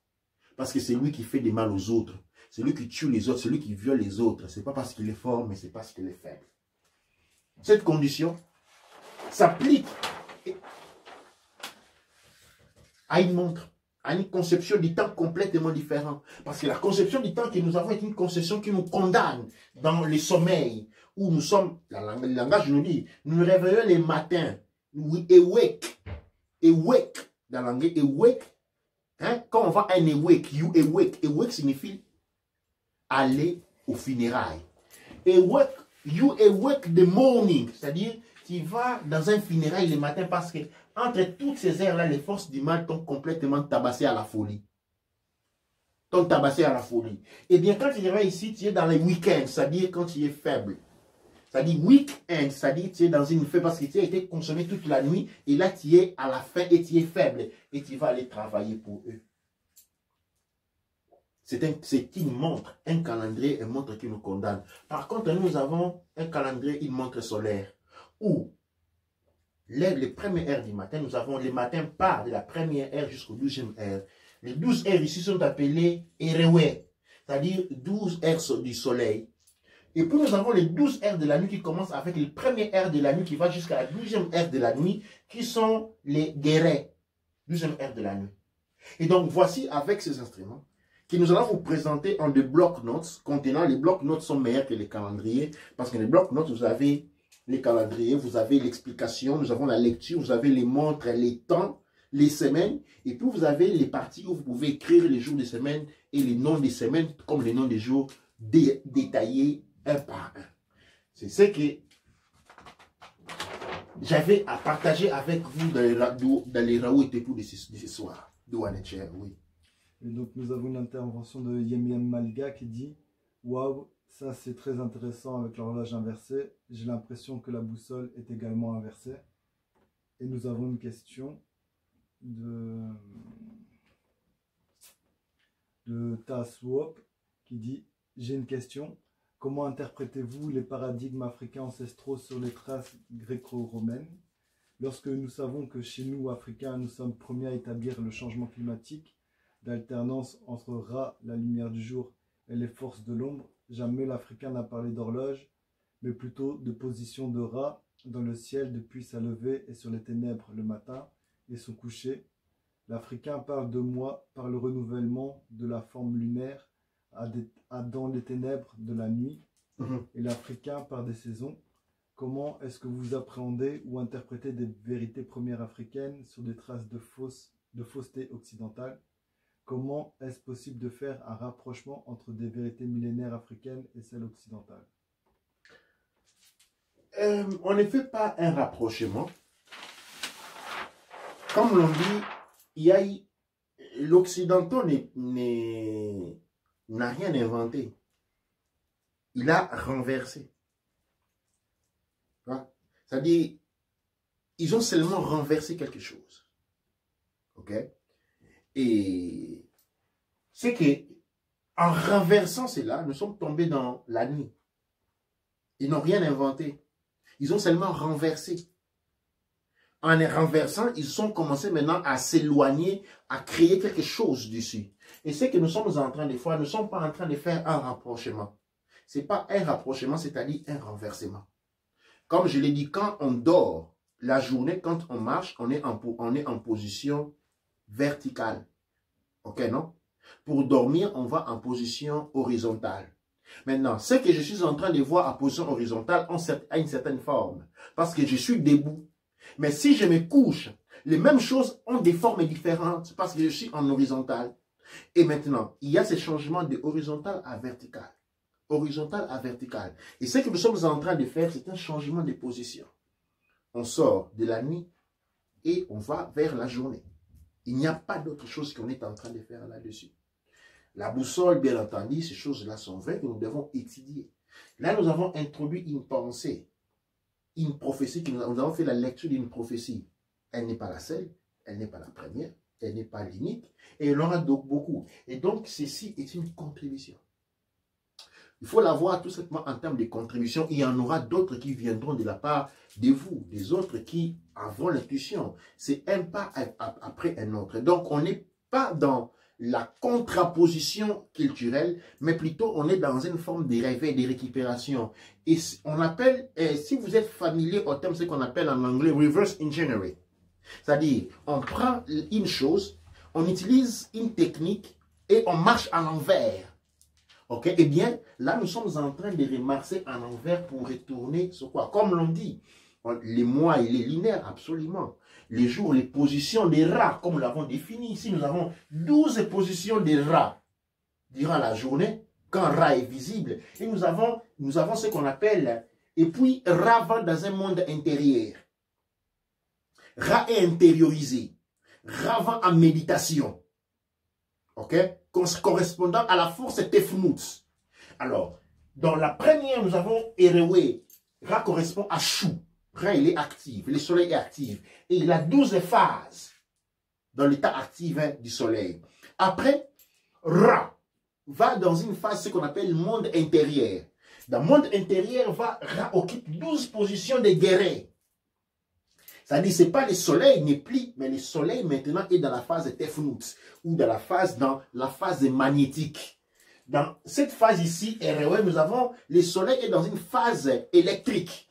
Parce que c'est lui qui fait du mal aux autres. C'est lui qui tue les autres, c'est lui qui viole les autres. Ce n'est pas parce qu'il est fort, mais c'est parce qu'il est faible. Cette condition s'applique à une montre, à une conception du temps complètement différente. Parce que la conception du temps que nous avons est une conception qui nous condamne dans le sommeil, où nous sommes, le langage nous dit, nous nous réveillons les matins, we awake, dans l'anglais, awake, hein? Quand on va à un awake, you awake, awake signifie aller aux funérailles. Awake, you awake the morning, c'est-à-dire, tu vas dans un funérail le matin parce que entre toutes ces heures-là, les forces du mal t'ont complètement tabassé à la folie. T'ont tabassé à la folie. Et bien, quand tu es ici, tu es dans les week-ends, c'est-à-dire quand tu es faible. C'est-à-dire week-end, c'est-à-dire tu es dans une faible parce que tu as été consommé toute la nuit et là tu es à la fin et tu es faible et tu vas aller travailler pour eux. C'est une montre, un calendrier, une montre qui nous condamne. Par contre, nous avons un calendrier, une montre solaire où les premières heures du matin, nous avons les matins par de la première heure jusqu'au 12e heure. Les 12 heures ici sont appelées Erewe, c'est-à-dire 12 heures du soleil. Et puis nous avons les 12 heures de la nuit qui commencent avec les premières heures de la nuit qui vont jusqu'à la 12e heure de la nuit, qui sont les guérets, 12e heure de la nuit. Et donc voici avec ces instruments que nous allons vous présenter en des blocs-notes contenant, les blocs-notes sont meilleurs que les calendriers, parce que les blocs-notes, vous avez les calendriers, vous avez l'explication, nous avons la lecture, vous avez les montres, les temps, les semaines, et puis vous avez les parties où vous pouvez écrire les jours de semaine et les noms des semaines, comme les noms des jours détaillés un par un. C'est ce que j'avais à partager avec vous dans les Raoult et Tepou de ce soir. Oui. Et donc nous avons une intervention de Yem Yem Malga qui dit « Waouh, Ça, c'est très intéressant avec l'horloge inversée. J'ai l'impression que la boussole est également inversée. Et nous avons une question de Taswop qui dit: j'ai une question. Comment interprétez-vous les paradigmes africains ancestraux sur les traces gréco-romaines? Lorsque nous savons que chez nous, Africains, nous sommes premiers à établir le changement climatique, d'alternance entre Ra, la lumière du jour, et les forces de l'ombre, jamais l'Africain n'a parlé d'horloge, mais plutôt de position de Ra dans le ciel depuis sa levée et sur les ténèbres le matin et son coucher. L'Africain parle de moi par le renouvellement de la forme lunaire dans les ténèbres de la nuit, et l'Africain par des saisons. Comment est-ce que vous appréhendez ou interprétez des vérités premières africaines sur des traces de fausseté occidentale? Comment est-ce possible de faire un rapprochement entre des vérités millénaires africaines et celles occidentales? On ne fait pas un rapprochement. Comme l'on dit, l'Occidental n'a rien inventé. Il a renversé. C'est-à-dire, ils ont seulement renversé quelque chose. Ok? Et c'est que, en renversant cela, nous sommes tombés dans la nuit. Ils n'ont rien inventé. Ils ont seulement renversé. En les renversant, ils ont commencé maintenant à s'éloigner, à créer quelque chose dessus. Et ce que nous sommes en train de faire, nous ne sommes pas en train de faire un rapprochement. Ce n'est pas un rapprochement, c'est-à-dire un renversement. Comme je l'ai dit, quand on dort, la journée, quand on marche, on est en position verticale. Ok, non? Pour dormir, on va en position horizontale. Maintenant, ce que je suis en train de voir en position horizontale a une certaine forme. Parce que je suis debout. Mais si je me couche, les mêmes choses ont des formes différentes parce que je suis en horizontale. Et maintenant, il y a ce changement de horizontal à vertical. Horizontal à vertical. Et ce que nous sommes en train de faire, c'est un changement de position. On sort de la nuit et on va vers la journée. Il n'y a pas d'autre chose qu'on est en train de faire là-dessus. La boussole, bien entendu, ces choses-là sont vraies que nous devons étudier. Là, nous avons introduit une pensée, une prophétie, nous avons fait la lecture d'une prophétie. Elle n'est pas la seule, elle n'est pas la première, elle n'est pas l'unique, et il y en aura donc beaucoup. Et donc, ceci est une contribution. Il faut la voir tout simplement en termes de contribution. Il y en aura d'autres qui viendront de la part de vous, des autres qui auront l'intuition. C'est un pas après un autre. Donc, on n'est pas dans la contraposition culturelle, mais plutôt on est dans une forme de réveil, de récupération. Et on appelle, si vous êtes familier au terme, ce qu'on appelle en anglais reverse engineering. C'est-à-dire, on prend une chose, on utilise une technique et on marche à l'envers. Ok, eh bien, là, nous sommes en train de remarcher à l'envers pour retourner sur quoi? Comme l'on dit, les mois, il est linéaire, absolument. Les jours, les positions des rats, comme nous l'avons défini. Ici, nous avons 12 positions des rats durant la journée, quand Ra est visible. Et nous avons ce qu'on appelle, et puis Ra va dans un monde intérieur. Ra est intériorisé. Ra va en méditation. Ok? Correspondant à la force Tefnut. Alors, dans la première, nous avons Erewe. Ra correspond à Chou. Ra, il est actif. Le soleil est actif. Et il a 12 phases dans l'état actif du soleil. Après, Ra va dans une phase, ce qu'on appelle le monde intérieur. Dans le monde intérieur, Ra occupe 12 positions de guerrier. C'est-à-dire, ce n'est pas le soleil n'est pli, mais le soleil maintenant est dans la phase Tefnut, ou dans la phase magnétique. Dans cette phase ici, RE, nous avons le soleil est dans une phase électrique.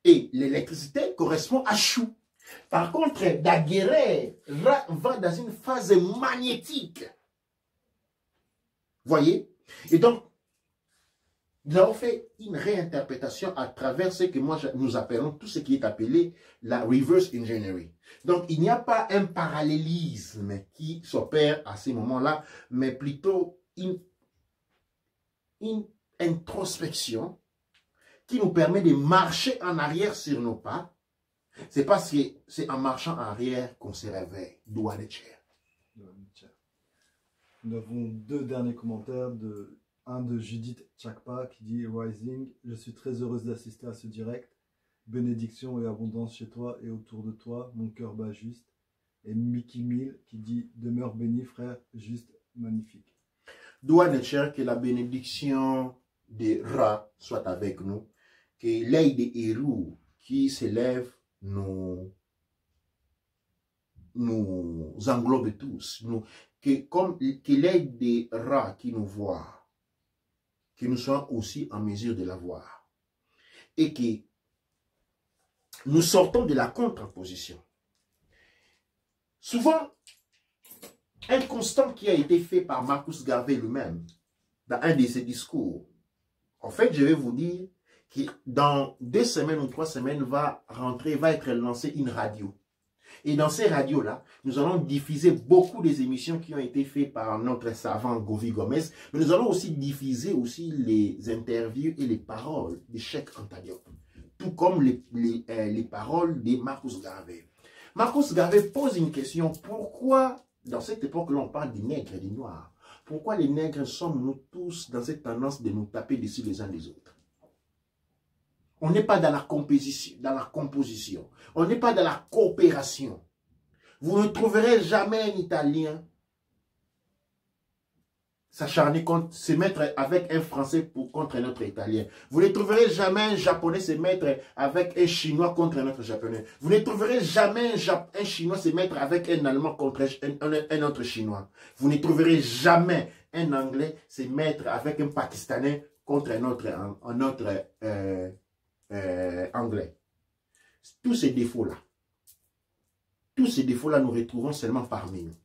Et l'électricité correspond à Chou. Par contre, Daguerre va dans une phase magnétique. Voyez? Et donc, nous avons fait une réinterprétation à travers ce que nous appelons, tout ce qui est appelé la reverse engineering. Donc, il n'y a pas un parallélisme qui s'opère à ces moments-là, mais plutôt une introspection qui nous permet de marcher en arrière sur nos pas. C'est parce que c'est en marchant en arrière qu'on se réveille. Nous avons deux derniers commentaires de un de Judith Chakpa qui dit Rising, je suis très heureuse d'assister à ce direct. Bénédiction et abondance chez toi et autour de toi, mon cœur bat juste. Et Mickey Mill qui dit demeure béni, frère, juste magnifique. Doua Netcher, que la bénédiction de Ra soit avec nous, que l'œil des héros qui s'élève nous englobe tous, que l'œil des Ra qui nous voit, que nous soyons aussi en mesure de la voir, et que nous sortons de la contraposition. Souvent, un constat qui a été fait par Marcus Garvey lui-même, dans un de ses discours, en fait, je vais vous dire que dans 2 semaines ou 3 semaines, va être lancée une radio. Et dans ces radios-là, nous allons diffuser beaucoup des émissions qui ont été faites par notre savant Govi Gomez, mais nous allons aussi diffuser aussi les interviews et les paroles de Cheikh Anta Diop, tout comme les paroles de Marcus Garvey. Marcus Garvey pose une question, pourquoi, dans cette époque-là, on parle des nègres et des noirs, pourquoi les nègres sommes-nous tous dans cette tendance de nous taper dessus les uns les autres? On n'est pas dans la composition, on n'est pas dans la coopération. Vous ne trouverez jamais un Italien s'acharner contre, se mettre avec un Français contre un autre Italien. Vous ne trouverez jamais un Japonais se mettre avec un Chinois contre un autre Japonais. Vous ne trouverez jamais un Chinois se mettre avec un Allemand contre un autre Chinois. Vous ne trouverez jamais un Anglais se mettre avec un Pakistanais contre un autre Anglais. Tous ces défauts-là, nous retrouvons seulement parmi nous.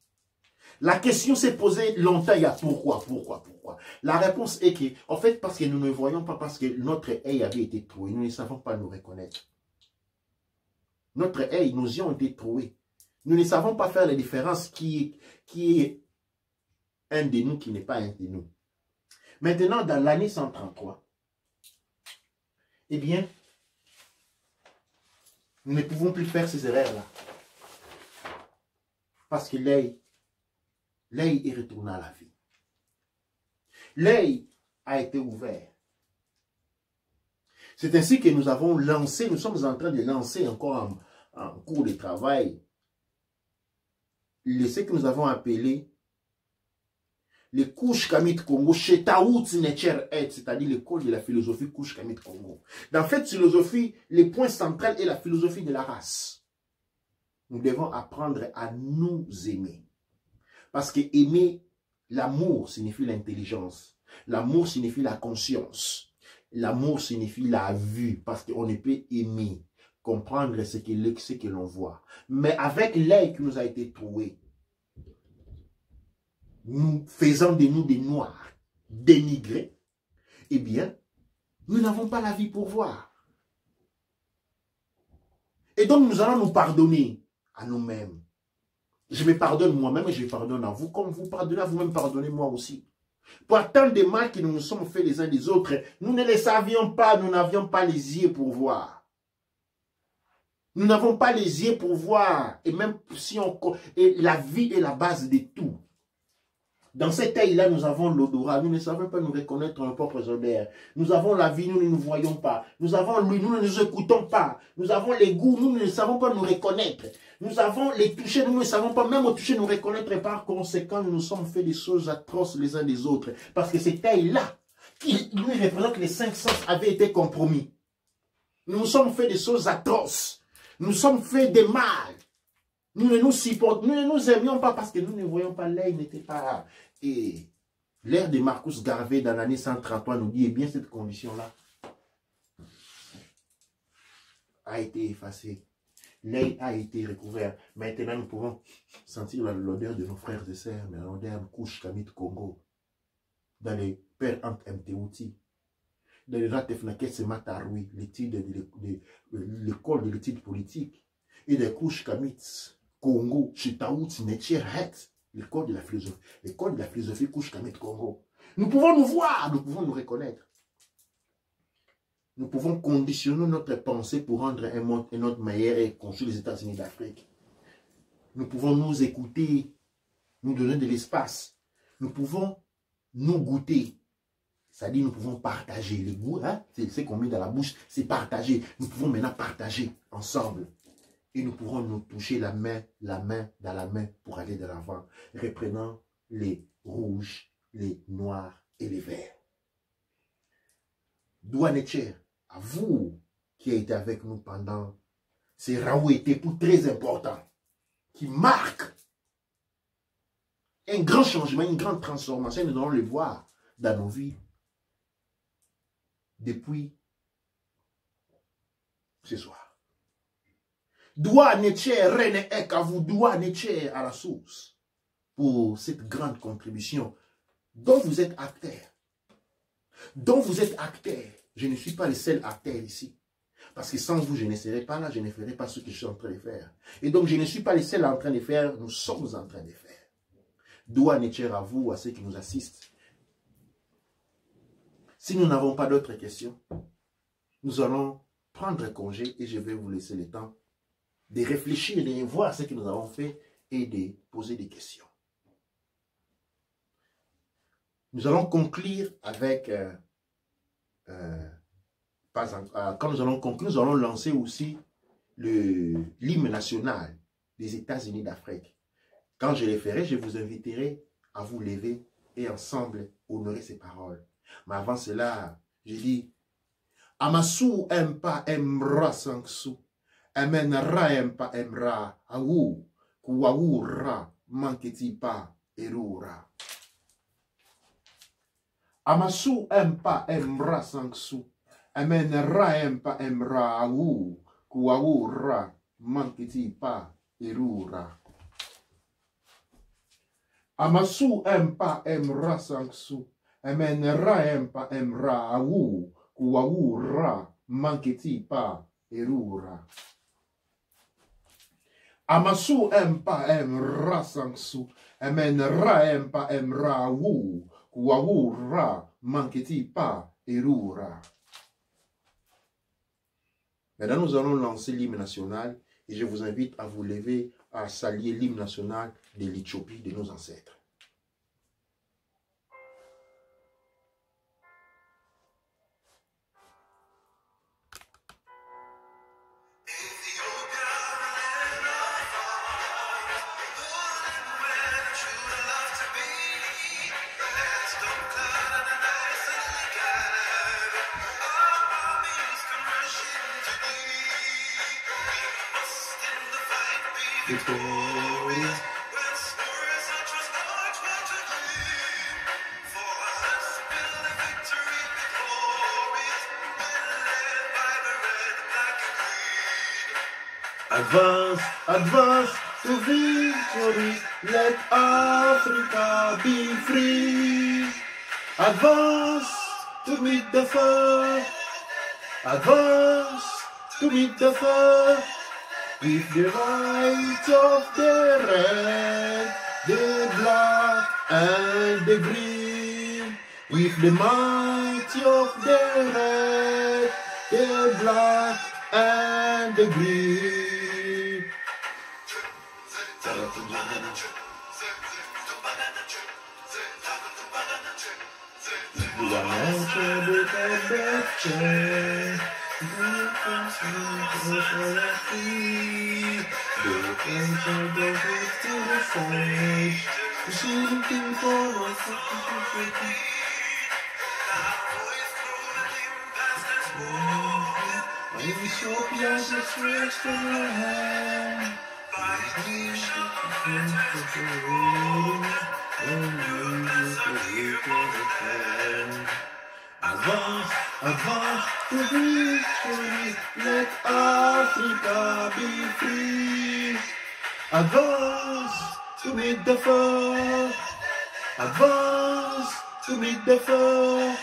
La question s'est posée longtemps, il y a pourquoi? La réponse est que, en fait, parce que nous ne voyons pas, parce que notre œil avait été troué, nous ne savons pas nous reconnaître. Notre œil, nos yeux ont été troués. Nous ne savons pas faire la différence qui est un de nous, qui n'est pas un de nous. Maintenant, dans l'année 133, eh bien, nous ne pouvons plus faire ces erreurs-là. Parce que l'œil est retourné à la vie. L'œil a été ouvert. C'est ainsi que nous avons lancé, nous sommes en train de lancer encore en cours de travail, ce que nous avons appelé les Kush Kamit Congo, c'est-à-dire l'école de la philosophie Kush Kamit Congo. Dans cette philosophie, le point central est la philosophie de la race. Nous devons apprendre à nous aimer. Parce que aimer, l'amour signifie l'intelligence. L'amour signifie la conscience. L'amour signifie la vue. Parce qu'on ne peut aimer, comprendre ce que l'on voit. Mais avec l'œil qui nous a été trouvé, nous faisant de nous des noirs, dénigrés, eh bien, nous n'avons pas la vie pour voir. Et donc, nous allons nous pardonner à nous-mêmes. Je me pardonne moi-même et je pardonne à vous. Comme vous pardonnez à vous-même, pardonnez-moi aussi. Pour tant de mal que nous nous sommes faits les uns des autres, nous ne les savions pas, nous n'avions pas les yeux pour voir. Nous n'avons pas les yeux pour voir. Et même si et la vie est la base de tout. Dans cet œil-là, nous avons l'odorat. Nous ne savons pas nous reconnaître nos propres odeurs. Nous avons la vie, nous ne nous voyons pas. Nous avons l'ouïe, nous ne nous écoutons pas. Nous avons les goûts, nous ne savons pas nous reconnaître. Nous avons les touchés, nous ne savons pas même au toucher nous reconnaître. Et par conséquent, nous nous sommes fait des choses atroces les uns des autres. Parce que cet œil-là, qui lui représente les 5 sens, avait été compromis. Nous nous sommes fait des choses atroces. Nous nous sommes fait des mal. Nous ne nous supportons, nous ne nous aimions pas parce que nous ne voyons pas, l'œil n'était pas là. Et l'ère de Marcus Garvey dans l'année 133 nous dit, eh bien cette condition-là a été effacée. L'œil a été recouvert. Maintenant, nous pouvons sentir l'odeur de nos frères et sœurs, mais l'odeur de Kush Kamit Congo, dans les pères Ant Mteuti, dans les Ratefnakes Mataroui, l'école de l'étude politique, et des Kush Kamit Congo, Chitaout, Netcher, Het, l'école de la philosophie Kush Kamit Congo. Nous pouvons nous voir, nous pouvons nous reconnaître. Nous pouvons conditionner notre pensée pour rendre un monde meilleur et construire les États-Unis d'Afrique. Nous pouvons nous écouter, nous donner de l'espace. Nous pouvons nous goûter. Ça dit nous pouvons partager les goûts, hein? C'est ce qu'on met dans la bouche, c'est partager. Nous pouvons maintenant partager ensemble. Et nous pourrons nous toucher la main dans la main pour aller de l'avant, reprenant les rouges, les noirs et les verts. Douanetier, à vous qui avez été avec nous pendant ces Raouété pour très importants, qui marquent un grand changement, une grande transformation, nous allons le voir dans nos vies depuis ce soir. Douanetier, René Ek, à vous, Douanetier à la source, pour cette grande contribution dont vous êtes acteur. Dont vous êtes acteur. Je ne suis pas le seul acteur ici. Parce que sans vous, je ne serais pas là, je ne ferais pas ce que je suis en train de faire. Et donc, je ne suis pas le seul en train de faire, nous sommes en train de faire. Douanetier à vous, à ceux qui nous assistent. Si nous n'avons pas d'autres questions, nous allons prendre congé et je vais vous laisser le temps de réfléchir, de voir ce que nous avons fait et de poser des questions. Nous allons conclure avec, quand nous allons conclure, nous allons lancer aussi l'hymne national des États-Unis d'Afrique. Quand je les ferai, je vous inviterai à vous lever et ensemble honorer ces paroles. Mais avant cela, je dis, Amasu empa emra sangsu, amen ra empa emra, awu, kuwaura, manketi pa erura. Amasu empa emra sangsu, amen ra empa emra, awu, kuwaura, manketi pa erura. Amasu empa emra sangsu, amen ra empa emra, awu, kuwaura, manketi pa erura. Amasu empa emra sangsu, amen ra empa emra, awu, kuwaura, manketi pa erura. Maintenant, nous allons lancer l'hymne national et je vous invite à vous lever à saluer l'hymne national de l'Éthiopie de nos ancêtres. Advance, advance to victory, let Africa be free. Advance to meet the foe, advance to meet the foe. With the light of the red, the black and the green. With the might of the red, the black and the green. Advance, advance to victory, let Africa be free. Advance to meet the foe, advance to meet the foe.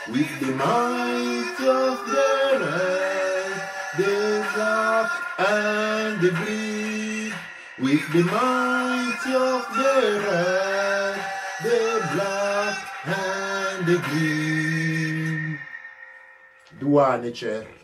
With the might of the red, the black and the green. With the might of the red, the black and the green. Douanetier.